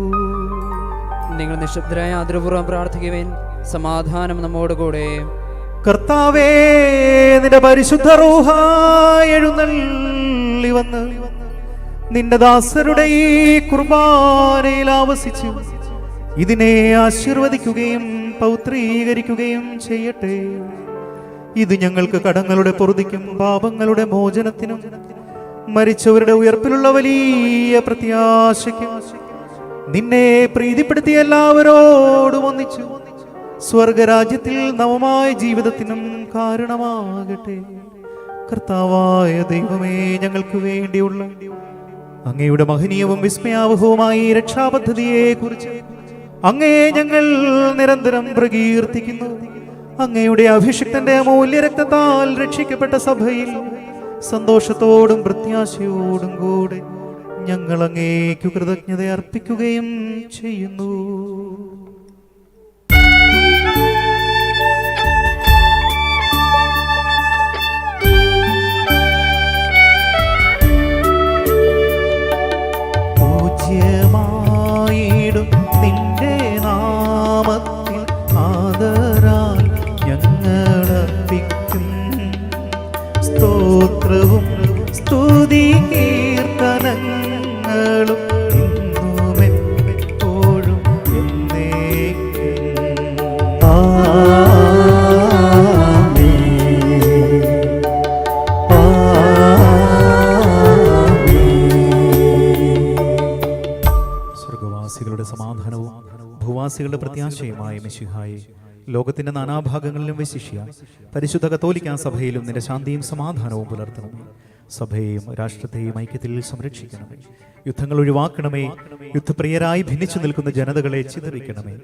നിങ്ങൾ നിശബ്ദരായ ആദരപൂർവ്വം പ്രാർത്ഥിക്കുവിൻ. സമാധാനം നമ്മോടുകൂടെ. കർത്താവേ, നിന്റെ പരിശുദ്ധ റൂഹ എഴുന്നള്ളി വന്ന് നിന്റെ ദാസരുടെ ഈ കുർബാനയിൽ ആവസിച്ച് ഇതിനെ ആശീർവദിക്കുകയും പൗത്രീകരിക്കുകയും ചെയ്യട്ടെ. ഇത് ഞങ്ങൾക്ക് കടങ്ങളുടെ പൊറുതിക്കും പാപങ്ങളുടെ മോചനത്തിനും മരിച്ചവരുടെ ഉയർപ്പിലുള്ള വലിയ പ്രത്യാശയ്ക്കും നിന്നെ പ്രീതിപ്പെടുത്തിയ എല്ലാവരോടും ഒന്നിച്ചു സ്വർഗരാജ്യത്തിൽ നവമായ ജീവിതത്തിനും കാരണമാകട്ടെ. കർത്താവായ ദൈവമേ, ഞങ്ങൾക്ക് വേണ്ടിയുള്ള അങ്ങയുടെ മഹനീയവും വിസ്മയാവഹവുമായ ഈ രക്ഷാപദ്ധതിയെ കുറിച്ച് അങ്ങയെ ഞങ്ങൾ നിരന്തരം പ്രകീർത്തിക്കുന്നു. അങ്ങയുടെ അഭിഷിക്തന്റെ അമൂല്യ രക്തത്താൽ രക്ഷിക്കപ്പെട്ട സഭയിൽ സന്തോഷത്തോടും പ്രത്യാശയോടും കൂടെ ഞങ്ങൾ അങ്ങേക്കു കൃതജ്ഞത അർപ്പിക്കുകയും ചെയ്യുന്നു. പൂജ്യമായിടും നിന്റെ നാമത്തിൽ ആദരാൽ ഞങ്ങൾ അർപ്പിക്കും സ്തോത്രവും സ്തുതി കീർത്തനങ്ങളും ഇന്നും എപ്പോഴും എന്നേക്കും. സ്വർഗവാസികളുടെ സമാധാനവും ഭൂവാസികളുടെ പ്രത്യാശയുമായ മിശിഹായെ, ലോകത്തിന്റെ നാനാഭാഗങ്ങളിലും വിശിഷ്യ പരിശുദ്ധ കത്തോലിക്കാ സഭയിലും നിന്റെ ശാന്തിയും സമാധാനവും പുലർത്തണമേ. സഭയെയും രാഷ്ട്രത്തെയും ഐക്യത്തിൽ സംരക്ഷിക്കണമേ. യുദ്ധങ്ങൾ ഒഴിവാക്കണമേ. യുദ്ധപ്രിയരായി ഭിന്നിച്ചു നിൽക്കുന്ന ജനതകളെ ചിതറിക്കണമേ.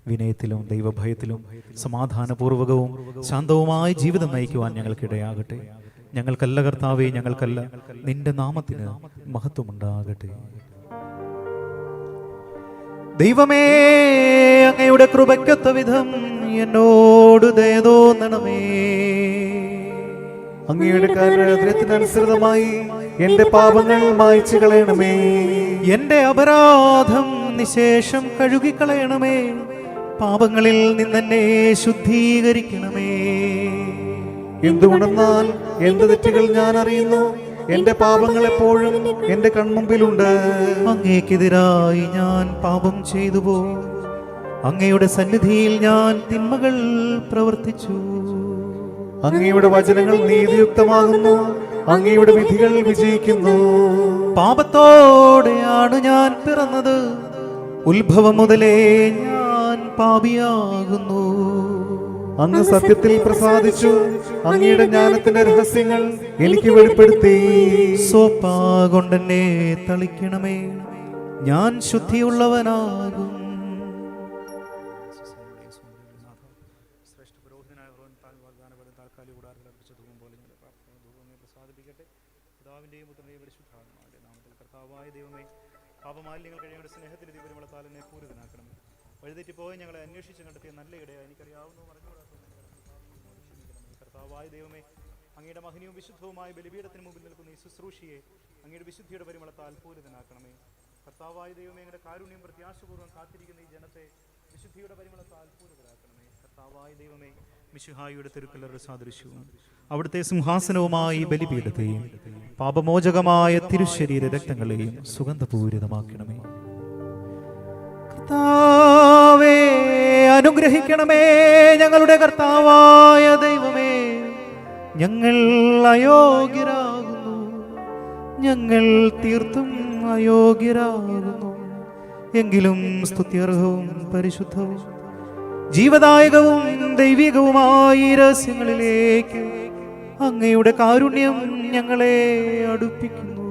വിനയത്തിലും ദൈവഭയത്തിലും സമാധാനപൂർവകവും ശാന്തവുമായ ജീവിതം നയിക്കുവാൻ ഞങ്ങൾക്കിടയാകട്ടെ. ഞങ്ങൾക്കല്ല കർത്താവേ, ഞങ്ങൾക്കല്ല, നിന്റെ നാമത്തിന് മഹത്വമുണ്ടാകട്ടെ. ദൈവമേ, അങ്ങയുടെ കൃപയ്ക്കൊത്ത വിധം എന്നോട് ദയ തോന്നണമേ. അങ്ങയുടെ കാരുണ്യത്തിനനുസൃതമായി എന്റെ പാപങ്ങൾ മായ്ച്ചു കളയണമേ. എന്റെ അപരാധം നിശേഷം കഴുകിക്കളയണമേ. പാപങ്ങളിൽ നിന്നെന്നെ ശുദ്ധീകരിക്കണമേ. എന്തുകൊണ്ടെന്നാൽ എന്റെ തെറ്റുകൾ ഞാൻ അറിയുന്നു. എന്റെ പാപങ്ങൾ എപ്പോഴും എന്റെ കൺമുമ്പിലുണ്ട്. അങ്ങേക്കെതിരായി ഞാൻ പാപം ചെയ്തു പോയി. അങ്ങയുടെ സന്നിധിയിൽ ഞാൻ തിന്മകൾ പ്രവർത്തിച്ചു. അങ്ങയുടെ വചനങ്ങൾ നീതിയുക്തമാകുന്നു. അങ്ങയുടെ വിധികൾ വിജയിക്കുന്നു. പാപത്തോടെയാണ് ഞാൻ പിറന്നത്. ഉത്ഭവം മുതലേ ഞാൻ പാപിയാകുന്നു. അങ്ങ് സത്യത്തിൽ പ്രസാദിച്ചു. അങ്ങയുടെ ജ്ഞാനത്തിന്റെ രഹസ്യങ്ങൾ എനിക്ക് വെളിപ്പെടുത്തി. സോപ്പാ കൊണ്ടെന്നെ തളിക്കണമേ, ഞാൻ ശുദ്ധിയുള്ളവനാകും. പാപമാലിന്യങ്ങൾ കഴിയുടെ സ്നേഹത്തിൽ ഇതിപരിമളത്താൽ എന്നെ പൂരിതനാക്കണമേ. വഴിതെറ്റിപ്പോയി ഞങ്ങളെ അന്വേഷിച്ച് കണ്ടെത്തിയ നല്ല ഇടയാ എനിക്കറിയാവുന്ന കർത്താവായ ദൈവമേ, അങ്ങയുടെ മഹനീയവും വിശുദ്ധവുമായ ബലിപീഠത്തിന് മുമ്പിൽ നിൽക്കുന്ന ഈ ശുശ്രൂഷയെ അങ്ങയുടെ വിശുദ്ധിയുടെ പരിമളത്താൽ പൂരിതനാക്കണമേ. കർത്താവായ ദൈവമേ, അങ്ങയുടെ കാരുണ്യം പ്രത്യാശപൂർവ്വം കാത്തിരിക്കുന്ന ഈ ജനത്തെ വിശുദ്ധിയുടെ പരിമളത്താൽ പൂരിതനാക്കണമേ. കർത്താവായ ദൈവമേ, മിശിഹായുടെ തിരുക്കല്ലറുടെ സാദൃശ്യവും അവിടുത്തെ സിംഹാസനവുമായി ബലിപീഠത്തെയും പാപമോചകമായ തിരുശരീര രക്തങ്ങളെയും സുഗന്ധപൂരിതമാക്കണമേ. കർത്താവേ, അനുഗ്രഹിക്കണമേ. ഞങ്ങളുടെ കർത്താവായ ദൈവമേ, ഞങ്ങൾ അയോഗ്യരാകുന്നു. ഞങ്ങൾ തീർത്തും അയോഗ്യരാകുന്നു. എങ്കിലും സ്തുത്യർഹവും പരിശുദ്ധവും ജീവദായകവും ദൈവികവുമായ രഹസ്യങ്ങളിലേക്ക് അങ്ങയുടെ കാരുണ്യം ഞങ്ങളെ അടുപ്പിക്കുന്നു.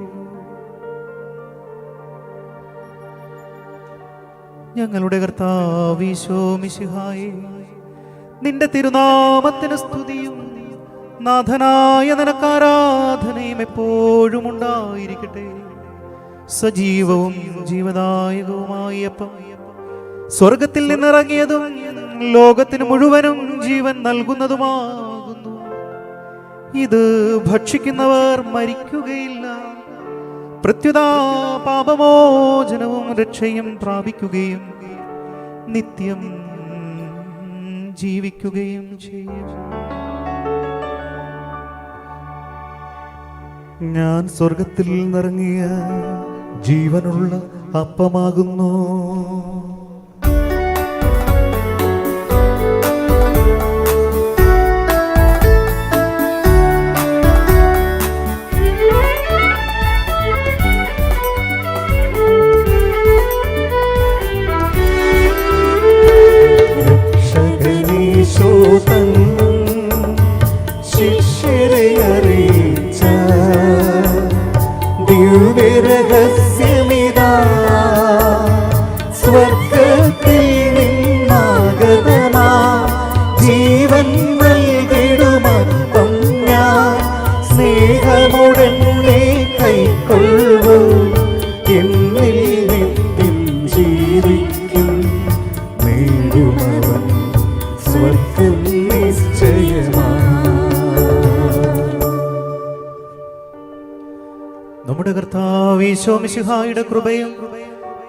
ഞങ്ങളുടെ കർത്താവ് ഈശോ മിശിഹായേ, നിന്റെ തിരുനാമത്തിന് സ്തുതിയും നാഥനായ നിനക്കാരാധനയും എപ്പോഴും ഉണ്ടായിരിക്കട്ടെ. സജീവവും ജീവദായകവുമായ അപ്പം സ്വർഗത്തിൽ നിന്നിറങ്ങിയതും ലോകത്തിന് മുഴുവനും ജീവൻ നൽകുന്നതുമാകുന്നു. ഇത് ഭക്ഷിക്കുന്നവർ മരിക്കുകയില്ല, പ്രത്യുത പാപമോചനവും രക്ഷയും പ്രാപിക്കുകയും നിത്യം ജീവിക്കുകയും ചെയ്യും. ഞാൻ സ്വർഗത്തിൽ നിന്നിറങ്ങിയ ജീവനുള്ള അപ്പമാകുന്നു. നേടുമവൻ സ്വർഗം നിശ്ചയമാ. നമ്മുടെ കർത്താവ് ഈശോ മിശിഹായുടെ കൃപയും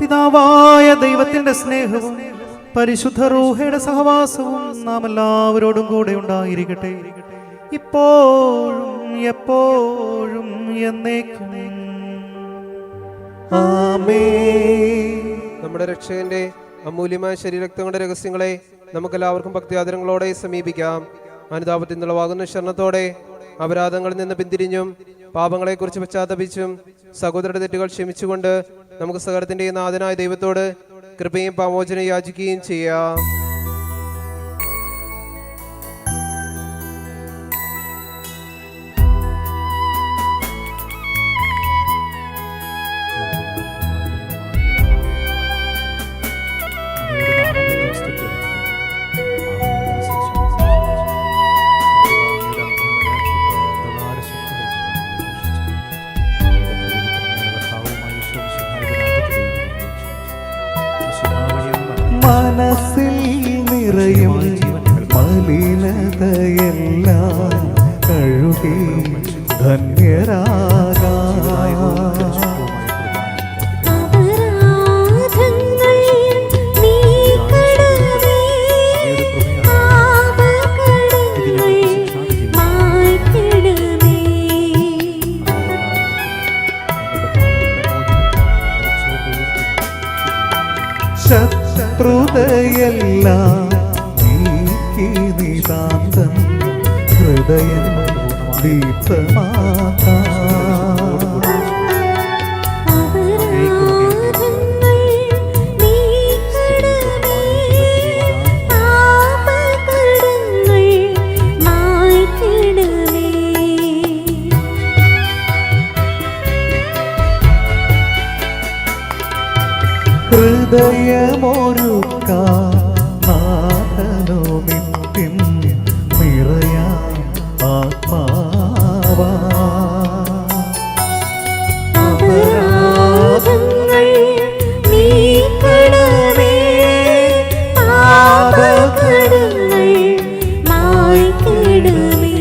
പിതാവായ ദൈവത്തിന്റെ സ്നേഹവും പരിശുദ്ധ റൂഹയുടെ സഹവാസവും നാം എല്ലാവരോടും കൂടെ ഉണ്ടായിരിക്കട്ടെ, ഇപ്പോഴും എപ്പോഴും എന്നേക്കും. ആമേൻ. നമ്മുടെ രക്ഷകന്റെ അമൂല്യമായ ശരീരരക്തങ്ങളുടെ രഹസ്യങ്ങളെ നമുക്കെല്ലാവർക്കും ഭക്തിയാദരങ്ങളോടെ സമീപിക്കാം. അനുതാപത്തിൽ നിന്നുളവാകുന്ന ശരണത്തോടെ അപരാധങ്ങളിൽ നിന്ന് പിന്തിരിഞ്ഞും പാപങ്ങളെക്കുറിച്ച് പശ്ചാത്തപിച്ചും സഹോദരരുടെ തെറ്റുകൾ ക്ഷമിച്ചുകൊണ്ട് നമുക്ക് സകലത്തിന്റെ നാഥനായ ദൈവത്തോട് കൃപയും പാമോചനം യാചിക്കുകയും ചെയ്യാം. മനസ്സിൽ നിറയും മലിനതയെല്ലാം കഴുകി ധന്യരാകാം. ശത്രുതയെല്ലാം നീക്കി നിതാന്തം ഹൃദയം ദീപ്തമാക്കാം. ഹൃദയമൊരുക്കാം നാഥനോ നിത്യം നിറയാം ആത്മാവാ. അപരാധങ്ങൾ നീക്കണമേ, പാപകടങ്ങൾ മായ്ക്കിടമേ.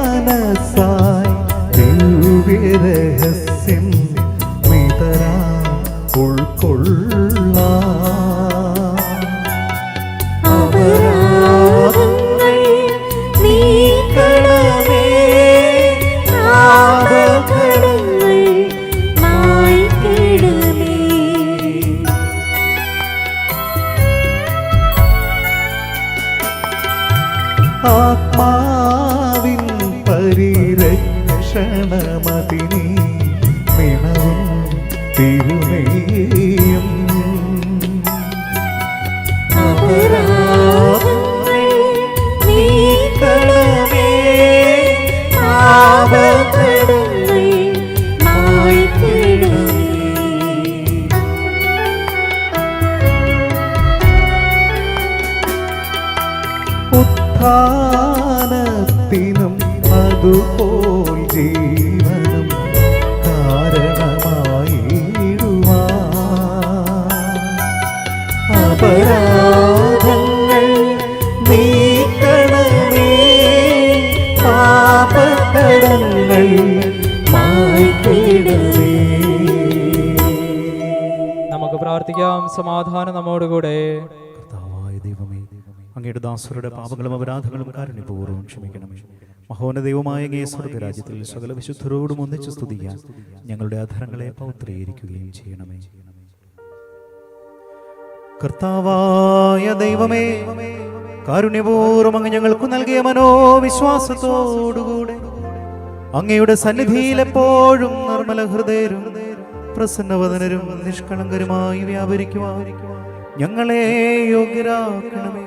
ഏകമനസായി ദിവ്യരഹസ്യം മിതരാ ഉൾക്കൊള്ളാം. അപരാധങ്ങൾ നീക്കണമേ, പാപകടങ്ങൾ മായ്ക്കിടമേ. ആത്മാവിൻ പരിരക്ഷണമതിനി നിണവും തിരുമേയും. അപരാധങ്ങൾ നീക്കണമേ, പാപകടങ്ങൾ മായ്ക്കിടമേ. ഉത്ഥാനത്തിനും അതുപോൽ ജീവനും കാരണമായിടുവാൻ. അപരാധങ്ങൾ നീക്കണമേ, പാപകടങ്ങൾ മായ്ക്കിടമേ. നമുക്ക് പ്രാർത്ഥിക്കാം. സമാധാനം നമ്മോടുകൂടെ. കർത്താവായ ദൈവമേ, അങ്ങയുടെ ദാസരുടെ പാപങ്ങളും അപരാധങ്ങളും കാരുണ്യപൂർവ്വം ക്ഷമിക്കണമേ. മഹോന്നതയുമായ അങ്ങേ സ്വർഗ്ഗരാജ്യത്തിൽ സകല വിശുദ്ധരോടും ഒന്നിച്ച് സ്തുതിക്കാൻ ഞങ്ങളുടെ അധരങ്ങളെ പൗത്രീകരിക്കുകയും ചെയ്യണമേ. കർത്താവായ ദൈവമേ, കാരുണ്യപൂർവ്വം അങ്ങ് ഞങ്ങൾക്ക് നൽകിയ മനോവിശ്വാസത്തോടുകൂടെ അങ്ങയുടെ സന്നിധിയിൽ എപ്പോഴും നിർമ്മല ഹൃദയരും പ്രസന്നവദനരും നിഷ്കളങ്കരുമായി വ്യാപരിക്കുവാൻ ഞങ്ങളെ യോഗ്യരാക്കണമേ.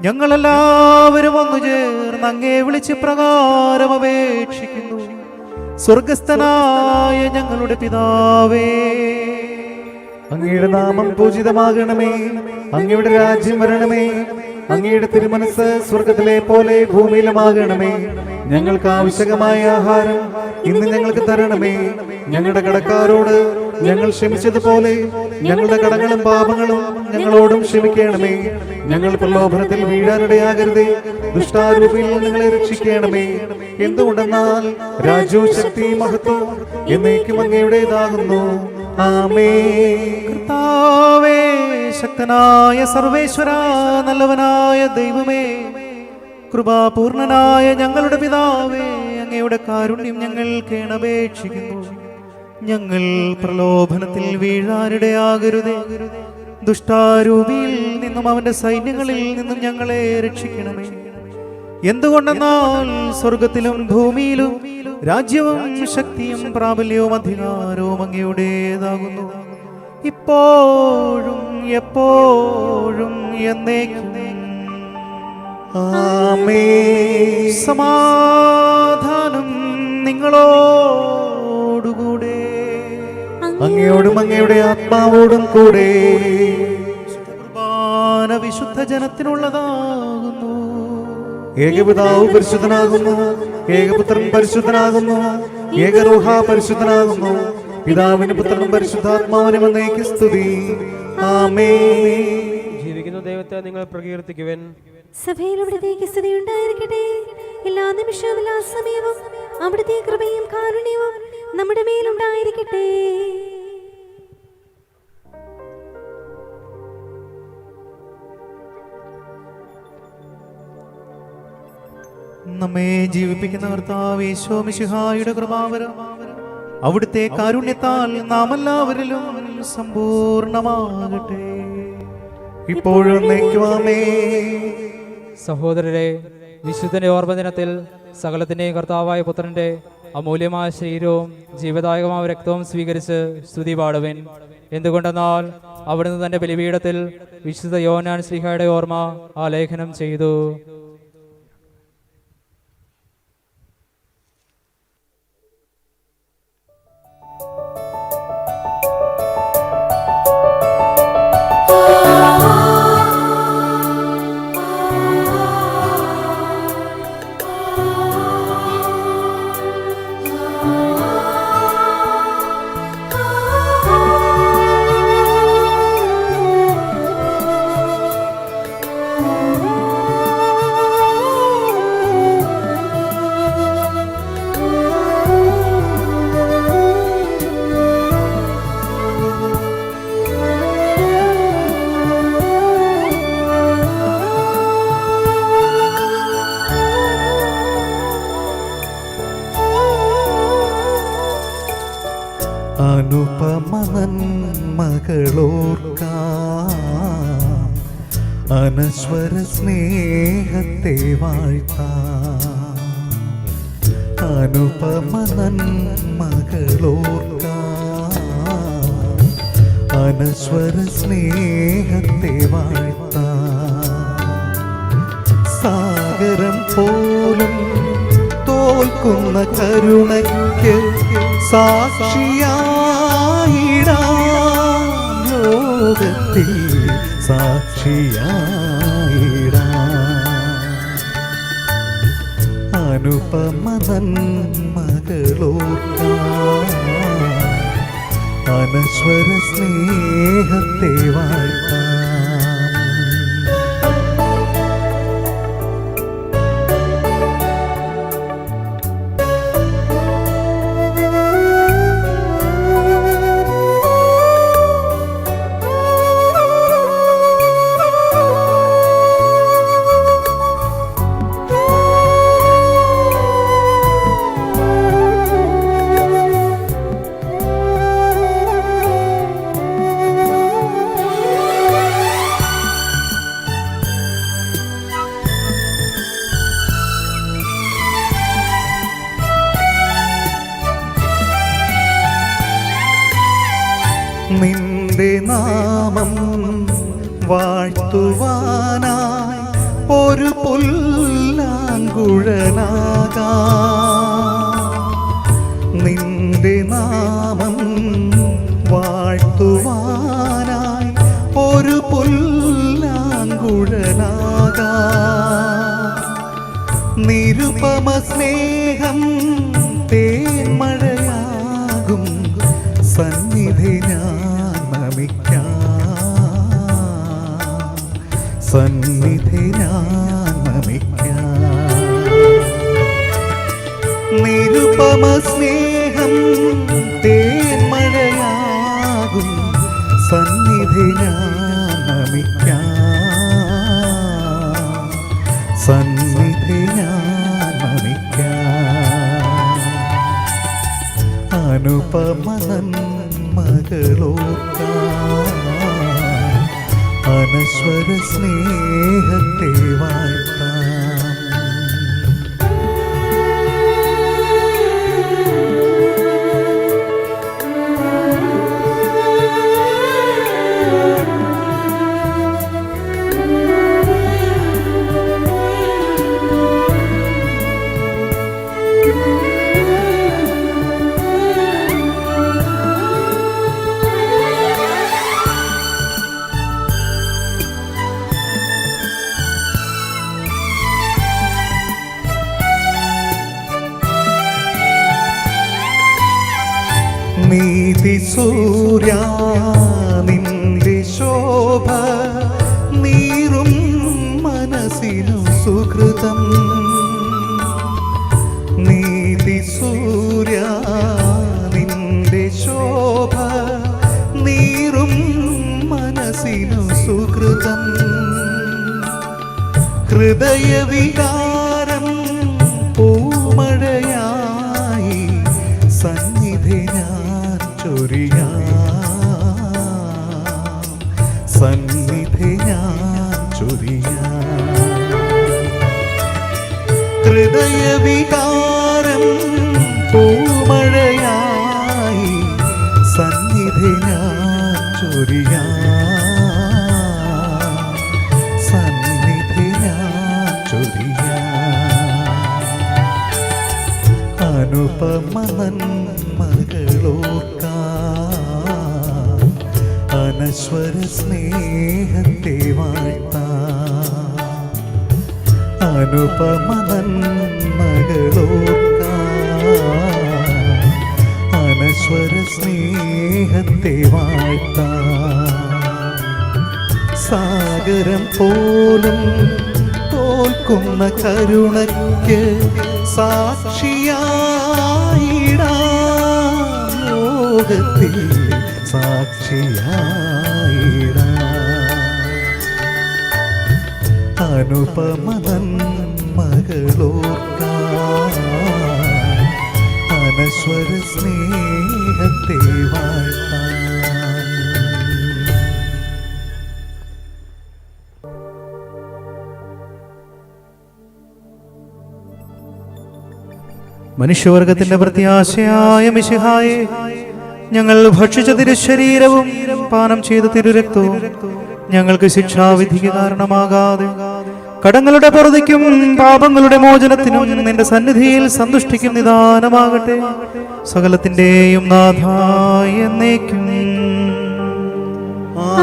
ഞങ്ങളെല്ലാവരും ഒന്നു ചേർന്ന് അങ്ങേ വിളിച്ച് പ്രകാരം അപേക്ഷിക്കുന്നു. സ്വർഗസ്ഥനായ ഞങ്ങളുടെ പിതാവേ, അങ്ങയുടെ നാമം പൂജിതമാകണമേ, അങ്ങയുടെ രാജ്യം വരണമേ, അങ്ങയുടെ തിരുമനസ് സ്വർഗത്തിലെ പോലെ ഭൂമിയിലുമാകണമേ. ഞങ്ങൾക്ക് ആവശ്യമായ ആഹാരം ഇന്ന് ഞങ്ങൾക്ക് തരണമേ. ഞങ്ങളുടെ കടക്കാരോട് ഞങ്ങൾ ക്ഷമിച്ചതുപോലെ ഞങ്ങളുടെ കടങ്ങളും പാപങ്ങളും ഞങ്ങളോടും ക്ഷമിക്കണമേ. ഞങ്ങൾ പ്രലോഭനത്തിൽ വീഴാനിടയാകരുതേ, ദുഷ്ടാരൂപിയിൽ ഞങ്ങളെ രക്ഷിക്കണമേ. എന്തുകൊണ്ടെന്നാൽ രാജ്യവും ശക്തി മഹത്വം എന്നേക്കും അങ്ങയുടേതാകുന്നു. ആമേൻ. കർത്താവേ, ശക്തനായ സർവേശ്വര, നല്ലവനായ ദൈവമേ, കൃപാപൂർണനായ ഞങ്ങളുടെ പിതാവേ, അങ്ങയുടെ കാരുണ്യം ഞങ്ങൾ കേണപേക്ഷിക്കുന്നു. ഞങ്ങൾ പ്രലോഭനത്തിൽ വീഴാനിടയാകരുതേ, ദുഷ്ടാരൂപിയിൽ നിന്നും അവന്റെ സൈന്യങ്ങളിൽ നിന്നും ഞങ്ങളെ രക്ഷിക്കണമേ. എന്തുകൊണ്ടെന്നാൽ സ്വർഗത്തിലും ഭൂമിയിലും രാജ്യവും ശക്തിയും പ്രാബല്യവും അധികാരവും അങ്ങയുടേതാകുന്നു, ഇപ്പോഴും എപ്പോഴും എന്നേക്കും. ആമേൻ. സമാധാനം നിങ്ങളോടുകൂടെ. അങ്ങയോടും അങ്ങയുടെ ആത്മാവോടും കൂടെ. കുർബാന വിശുദ്ധ ജനത്തിനുള്ളതാകുന്നു. ഏകപിതാവ് പരിശുദ്ധനാകുന്നു, ഏകപുത്രൻ പരിശുദ്ധനാകുന്നു, ഏകരൂഹ പരിശുദ്ധനാകുന്നു. പിതാവിനും പുത്രനും പരിശുദ്ധാത്മാവിനും എന്നേക്കും സ്തുതി. ആമേൻ. ജീവിക്കുന്ന ദൈവത്തെ നിങ്ങൾ പ്രകീർത്തിക്കുവൻ. സഭയിൽ അവിടുത്തേക്ക് സ്തുതി ഉണ്ടായിരിക്കട്ടെ. എല്ലാ നിമിഷവും എല്ലാ സമയവും അവിടുത്തെ കൃപയും കാരുണ്യവും നമ്മുടെ മേലുണ്ടായിരിക്കട്ടെ. നമ്മെ ജീവിപ്പിക്കുന്ന കർത്താവ് യേശു മിശിഹായുടെ കൃപാവരം അവിടുത്തെ കാരുണ്യത്താൽ നാം എല്ലാവരിലും സമ്പൂർണമാകട്ടെ. ഇപ്പോഴും എന്നേക്കും ആമേൻ. സഹോദരരെ, വിശുദ്ധന്റെ ഓർമ്മദിനത്തിൽ സകലത്തിന്റെയും കർത്താവായ പുത്രന്റെ അമൂല്യമായ ശരീരവും ജീവദായകമായ രക്തവും സ്വീകരിച്ച് സ്തുതി പാടുവിൻ. എന്തുകൊണ്ടെന്നാൽ അവിടുന്ന് തന്റെ ബലിപീഠത്തിൽ വിശുദ്ധ യോഹന്നാൻ ശ്ലീഹായുടെ ഓർമ്മ ആലേഖനം ചെയ്തു. അനുപമനന്മകളോർക്കാം, അനശ്വര സ്നേഹത്തെ വാഴ്ത്താം. അനുപമനന്മകളോർക്കാം, അനശ്വര സ്നേഹത്തെ വാഴ്ത്താം. സാഗരം പോലും തോൽക്കുന്ന കരുണയ്ക്ക് സാക്ഷിയായിടാം, ലോകത്തിൽ സാക്ഷിയായിടാം. അനുപമനന്മകളോർക്കാം, അനശ്വര സ്നേഹത്തെ വാഴ്ത്താം. നിന്റെ നാമം വാഴ്ത്തുവാനായി ഒരു പുല്ലാങ്കുഴലാകാം. നിന്റെ നാമം വാഴ്ത്തുവാനായി ഒരു പുല്ലാങ്കുഴലാകാം. നിരുപമ സ്നേഹം തേന്മഴയാകും സന്നിധി ഞാൻ നമിക്കാം, സന്നിധി ഞാൻ നമിക്കാം. നിരുപമ സ്നേഹം തേന്മഴയാകും സന്നിധി ഞാൻ നമിക്കാം, സന്നിധി ഞാൻ നമിക്കാം. അനുപമ നന്മകളോർക്കാം, അനശ്വര സ്നേഹത്തെ വാഴ്ത്താം. നീതി സൂര്യാ നിന്റെ ശോഭ നീറും മനസ്സിനു സുകൃതം. നീതി സൂര്യാ നിന്റെ ശോഭ നീറും മനസ്സിനു സുകൃതം. ഹൃദയവികാരം പൂമഴയായി സന്നിധി ഞാൻ ചൊരിയാം, സന്നിധി ഞാൻ ചൊരിയാം. ഹൃദയവികാരം പൂമഴയായി സന്നിധി ഞാൻ ചൊരിയാം, സന്നിധി ഞാൻ ചൊരിയാം. അനുപമ നന്മകളോർക്കാം, അനശ്വര സ്നേഹത്തെ വാഴ്ത്താം. അനുപമ നന്മകളോർക്കാം, അനശ്വര സ്നേഹത്തെ വാഴ്ത്താം. സാഗരം പോലും തോൽക്കുന്ന കരുണയ്ക്ക് സാക്ഷിയായിടാം, ലോകത്തിൽ സാക്ഷിയായിടാം. അനുപമ നന്മകളോർക്കാം, അനശ്വര സ്നേഹത്തെ വാഴ്ത്താം. മനുഷ്യവർഗത്തിന്റെ പ്രത്യാശയായ മിശിഹായെ, ഞങ്ങൾ ഭക്ഷിച്ച തിരുശരീരവും പാനം ചെയ്ത തിരുരക്തവും ഞങ്ങൾക്ക് ശിക്ഷാവിധിക്ക് കാരണമാകാതെ കടങ്ങളുടെ പൊറുതിക്കും പാപങ്ങളുടെ മോചനത്തിനും നിന്റെ സന്നിധിയിൽ സന്തുഷ്ടിക്കും നിദാനമാകട്ടെ. സകലത്തിന്റെയും നാഥായ എന്നേക്കും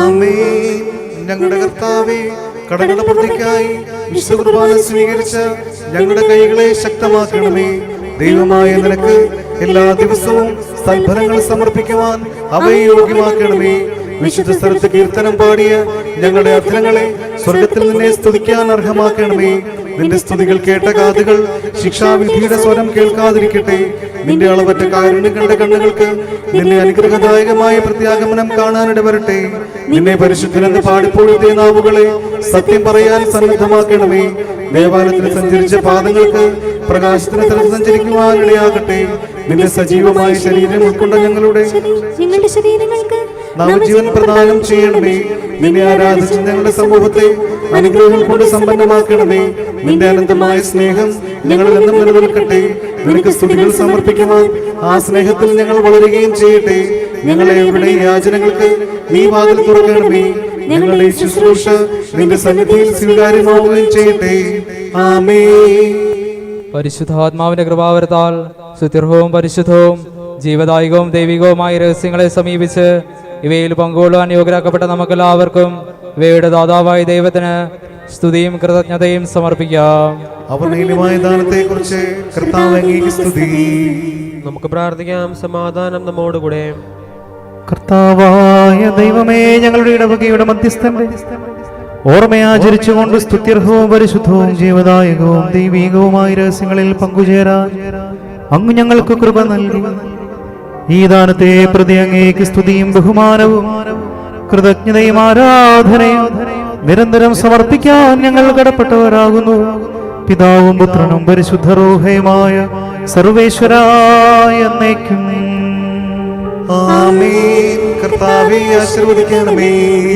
ആമേൻ. ഞങ്ങളുടെ കർത്താവേ, കടങ്ങളുടെ പൊറുതിക്കായി വിശുദ്ധ കുർബാന സ്വീകരിച്ച ഞങ്ങളുടെ കൈകളെ ശക്തമാക്കണമേ. ദൈവമായ നിനക്ക് എല്ലാ ദിവസവും സൽഫലങ്ങൾ സമർപ്പിക്കുവാൻ അവയെ യോഗ്യമാക്കണമേ. വിശുദ്ധ സ്ഥലത്ത് കീർത്തനം പാടിയ ഞങ്ങളുടെ അധരങ്ങളെ സ്വർഗത്തിൽ നിന്നെ സ്തുതിക്കാൻ അർഹമാക്കണമേ. നിന്റെ സ്തുതികൾ കേട്ട കാതുകൾ ശിക്ഷാവിധിയുടെ സ്വരം കേൾക്കാതിരിക്കട്ടെ. നിന്റെ അളവറ്റ കാരുണ്യങ്ങളുടെ കണ്ണുകൾക്ക് നിന്നെ അനുഗ്രഹദായകമായ പ്രത്യാഗമനം കാണാനിട വരട്ടെ. നിന്നെ പരിശുദ്ധനെന്ന് പാടിപ്പോഴത്തെ നാവുകളെ സത്യം പറയാൻ സന്നദ്ധമാക്കണമേ. ദേവാലയത്തിൽ സഞ്ചരിച്ച പാദങ്ങൾക്ക് പ്രകാശത്തിന് സ്ഥലത്ത് സഞ്ചരിക്കുവാൻ ഇടയാകട്ടെ. നിന്റെ സജീവമായ ശരീരം ഉൾക്കൊണ്ട ഞങ്ങളുടെ ശരീരങ്ങൾക്ക് നവജീവൻ പ്രദാനം ചെയ്യണമേ. നിന്നെ ആരാധിച്ച് ഞങ്ങളുടെ സമൂഹത്തെ അനുഗ്രഹങ്ങൾ കൊണ്ട് സമ്പന്നമാക്കണമേ. നിന്റെ അനന്തമായ സ്നേഹം ഞങ്ങളിൽ എന്നും നിലനിൽക്കട്ടെ. നിനക്ക് സ്തുതികൾ സമർപ്പിക്കുവാൻ ആ സ്നേഹത്തിൽ ഞങ്ങൾ വളരുകയും ചെയ്യട്ടെ. ഞങ്ങളെ ഇവിടെ യാചനകൾക്ക് നീ വാതിൽ തുറക്കണമേ. ഞങ്ങളുടെ ശുശ്രൂഷ നിന്റെ സന്നിധിയിൽ സ്വീകാര്യമാവുകയും ചെയ്യട്ടെ. ആമേൻ. പരിശുദ്ധാത്മാവിന്റെ കൃപാവരത്താൽ സുത്യർഹവും പരിശുദ്ധവും ജീവദായകവും ദൈവികവുമായ രഹസ്യങ്ങളെ സമീപിച്ച് ഇവയിൽ പങ്കുകൊള്ളുവാൻ യോഗ്യരാക്കപ്പെട്ട നമുക്കെല്ലാവർക്കും ഇവയുടെ ദാതാവായ ദൈവത്തിന് സ്തുതിയും കൃതജ്ഞതയും സമർപ്പിക്കാം. അവർണ്ണീയമായ ദാനത്തെക്കുറിച്ച് കർത്താവ് അങ്ങേക്ക് സ്തുതി. നമുക്ക് പ്രാർത്ഥിക്കാം. സമാധാനം നമ്മോടുകൂടെ. കർത്താവായ ദൈവമേ, ഞങ്ങളുടെ ഇടവകയുടെ മധ്യസ്ഥന്റെ ഓർമ്മയാചരിച്ചുകൊണ്ട് സ്തുത്യർഹവും പരിശുദ്ധവും ജീവദായകവും ദൈവീകവുമായ രഹസ്യങ്ങളിൽ പങ്കുചേരാൻ അങ്ങ് ഞങ്ങൾക്ക് കൃപ നൽകി. ഈ ദാനത്തെ പ്രതി അങ്ങേക്ക് സ്തുതിയും ബഹുമാനവും കൃതജ്ഞതയും ആരാധനയും നിരന്തരം സമർപ്പിക്കാൻ ഞങ്ങൾ കടപ്പെട്ടവരാകുന്നു. പിതാവും പുത്രനും പരിശുദ്ധ റൂഹയുമായ സർവേശ്വരായ എന്നേക്കും ആമേൻ. കർത്താവേ ആശീർവദിക്കണമേ.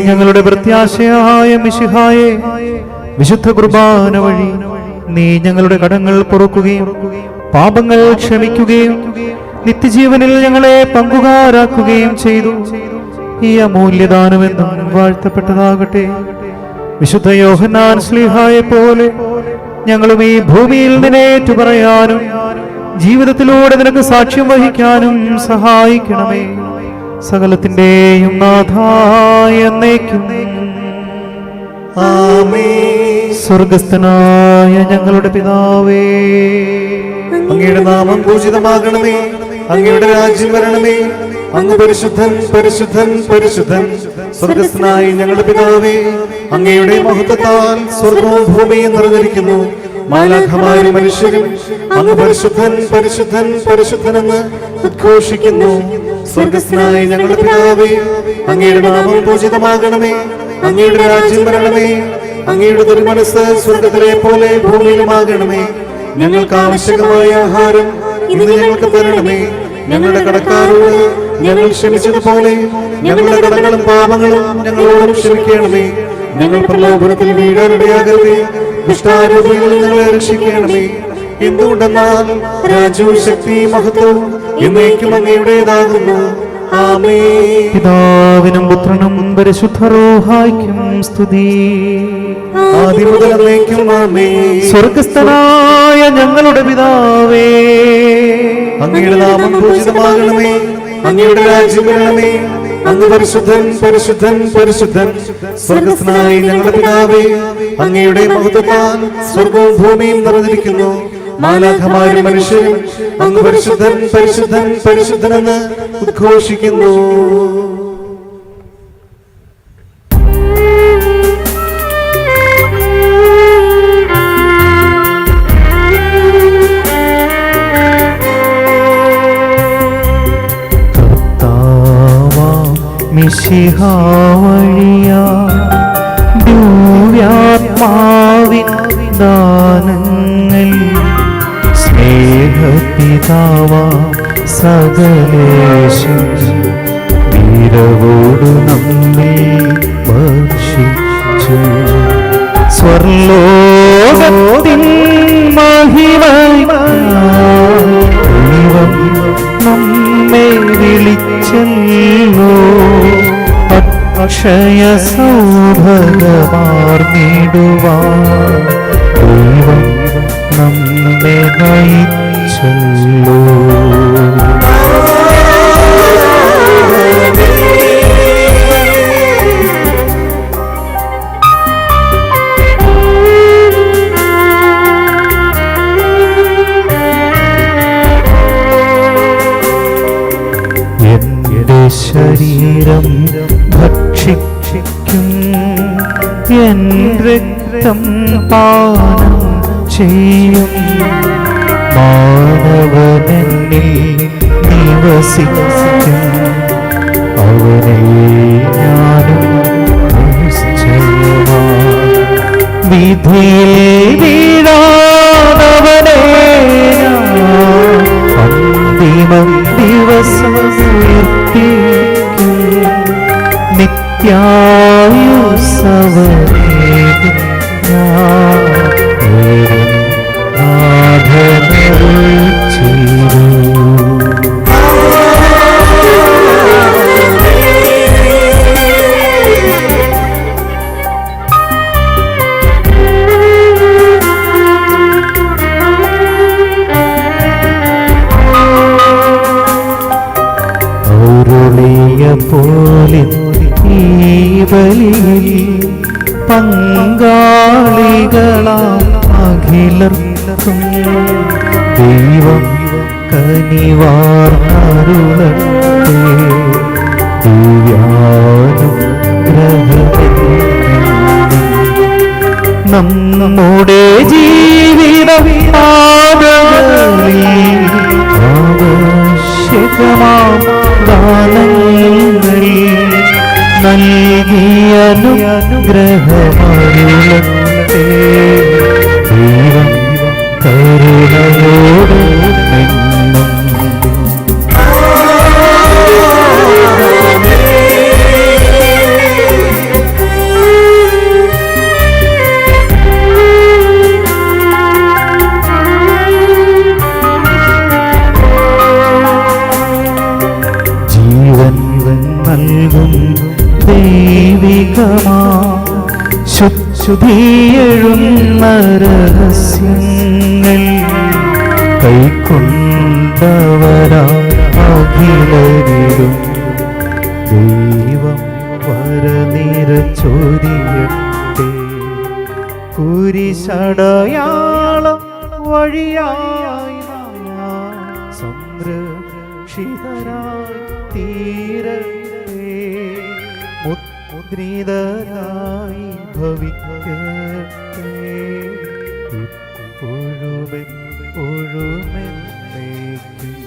ഞങ്ങളുടെ പ്രത്യാശയായ മിശിഹായെ, വിശുദ്ധ കുർബാന വഴി നീ ഞങ്ങളുടെ കടങ്ങൾ പൊറുക്കുകയും പാപങ്ങൾ ക്ഷമിക്കുകയും നിത്യജീവനിൽ ഞങ്ങളെ പങ്കുകാരാക്കുകയും ചെയ്തു. ഈ അമൂല്യദാനമെന്നും വാഴ്ത്തപ്പെട്ടതാകട്ടെ. വിശുദ്ധ യോഹന്നാൻ ശ്ലീഹായെ പോലെ ഞങ്ങളും ഈ ഭൂമിയിൽ നിന്നേറ്റു പറയാനും ജീവിതത്തിലൂടെ നിനക്ക് സാക്ഷ്യം വഹിക്കാനും സഹായിക്കണമേ. സകലത്തിന്റെയും നാഥായ എന്നേക്കും ആമേൻ. സ്വർഗസ്ഥനായ ഞങ്ങളുടെ പിതാവേ, അങ്ങയുടെ നാമം പൂജിതമാകണമേ. അങ്ങയുടെ രാജ്യം വരണമേ. അങ്ങ് പരിശുദ്ധൻ പരിശുദ്ധൻ പരിശുദ്ധൻ. സ്വർഗസ്ഥനായ ഞങ്ങളുടെ പിതാവേ, അങ്ങയുടെ മഹത്വത്താൽ സ്വർഗവും ഭൂമിയും നിറഞ്ഞിരിക്കുന്നു. മാലാഖമാരും മനുഷ്യരും അങ്ങ് പരിശുദ്ധൻ പരിശുദ്ധൻ പരിശുദ്ധനെന്ന് ഉദ്ഘോഷിക്കുന്നു. സ്വർഗസ്ഥനായ ഞങ്ങളുടെ പിതാവേ, അങ്ങയുടെ നാമം പൂജിതമാകണമേ. അങ്ങയുടെ രാജ്യം വരണമേ. അങ്ങയുടെ തിരുമനസ്സ് സ്വർഗത്തിലെ പോലെ ഭൂമിയിലുമാകണമേ. ഞങ്ങൾക്ക് ആവശ്യമായ ആഹാരം ഇന്ന് ഞങ്ങൾക്ക് തരണമേ. ഞങ്ങളുടെ കടക്കാരോട് ഞങ്ങൾ ക്ഷമിച്ചതുപോലെ ഞങ്ങളുടെ കടങ്ങളും പാപങ്ങളും ഞങ്ങളോടും ക്ഷമിക്കണമേ. ഞങ്ങൾ പ്രലോഭനത്തിൽ വീഴാനിടയാകരുതേ. ദുഷ്ടാരൂപിയിൽ ഞങ്ങളെ രക്ഷിക്കണമേ. എന്തുകൊണ്ടെന്നാൽ രാജ്യവും ശക്തിയും മഹത്വവും എന്നേക്കും അങ്ങയുടേതാകുന്നു. ആമേൻ. പിതാവിനും പുത്രനും പരിശുദ്ധ റൂഹായ്ക്കും സ്തുതി. ആദ്യം മുതൽ എന്നേക്കും ആമേൻ. സ്വർഗസ്ഥനായ ഞങ്ങളുടെ പിതാവേ, അങ്ങയുടെ നാമം പൂജിതമാകണമേ. അങ്ങയുടെ രാജ്യം വരണമേ. അങ്ങ് പരിശുദ്ധൻ പരിശുദ്ധൻ പരിശുദ്ധൻ. സ്വർഗസ്ഥനായ ഞങ്ങളുടെ പിതാവേ, അങ്ങയുടെ മഹത്വത്താൽ സ്വർഗവും ഭൂമിയും നിറഞ്ഞിരിക്കുന്നു. മാലാഖമാരും മനുഷ്യരും അങ്ങ് പരിശുദ്ധൻ പരിശുദ്ധൻ പരിശുദ്ധനെന്ന് ഉദ്ഘോഷിക്കുന്നു. മിശിഹാവഴിയാ ദിവ്യാത്മാവിൻ ദാനങ്ങൾ സ്നേഹപിതാവാ സകലേശൻ വീരവോടു നമ്മെ ഭക്ഷിച്ചു. സ്വർലോകത്തിൻ മഹിമയാൽ ദൈവം നമ്മെ വിളിച്ചല്ലോ. അക്ഷയ സൗഭഗമാർന്നിടുവാൻ ദൈവം നമ്മെ നയിച്ചല്ലോ. എന്റെ ശരീരം ഭക്ഷിക്കും, എൻ രക്തം പാനം ചെയ്യും. മാനവനെന്നിൽ നിവസിക്കും, അവനെ ഞാനും നിശ്ചയമായി വിധിയിൽ വീഴാതവനെ ഞാൻ അന്തിമം ദിവസം ഉയർത്തിക്കും. നിത്യായുസ്സവനേകും ഞാൻ നാഥനരുൾ ചെയ്തു. പോലെ ഈ ബലിയിൽ പങ്കാളികളാം അഖിലർക്കും ദൈവം കനിവാർന്നരുളട്ടെ. നമ്മുടെ ജീവിത ആവശ്യകമാം ദാനങ്ങളിൽ നൽകിയ അനുഗ്രഹമരുളട്ടെ. ദൈവം കരുണയോടെ എന്നും നൽകും ദൈവികമാ ശുദ്ധിയെഴുന്ന രഹസ്യങ്ങൾ കൈക്കൊണ്ടവരാ അഖിലരിലും ദൈവം വരനിര ചൊരിയട്ടെ. കുരിശടയാളം വഴിയായി സംരക്ഷിതരായി തീരട്ടെ. മുദ്രിതരായി ഭവിക്കട്ടെ. ഇപ്പോഴും എപ്പോഴും എന്നേക്കും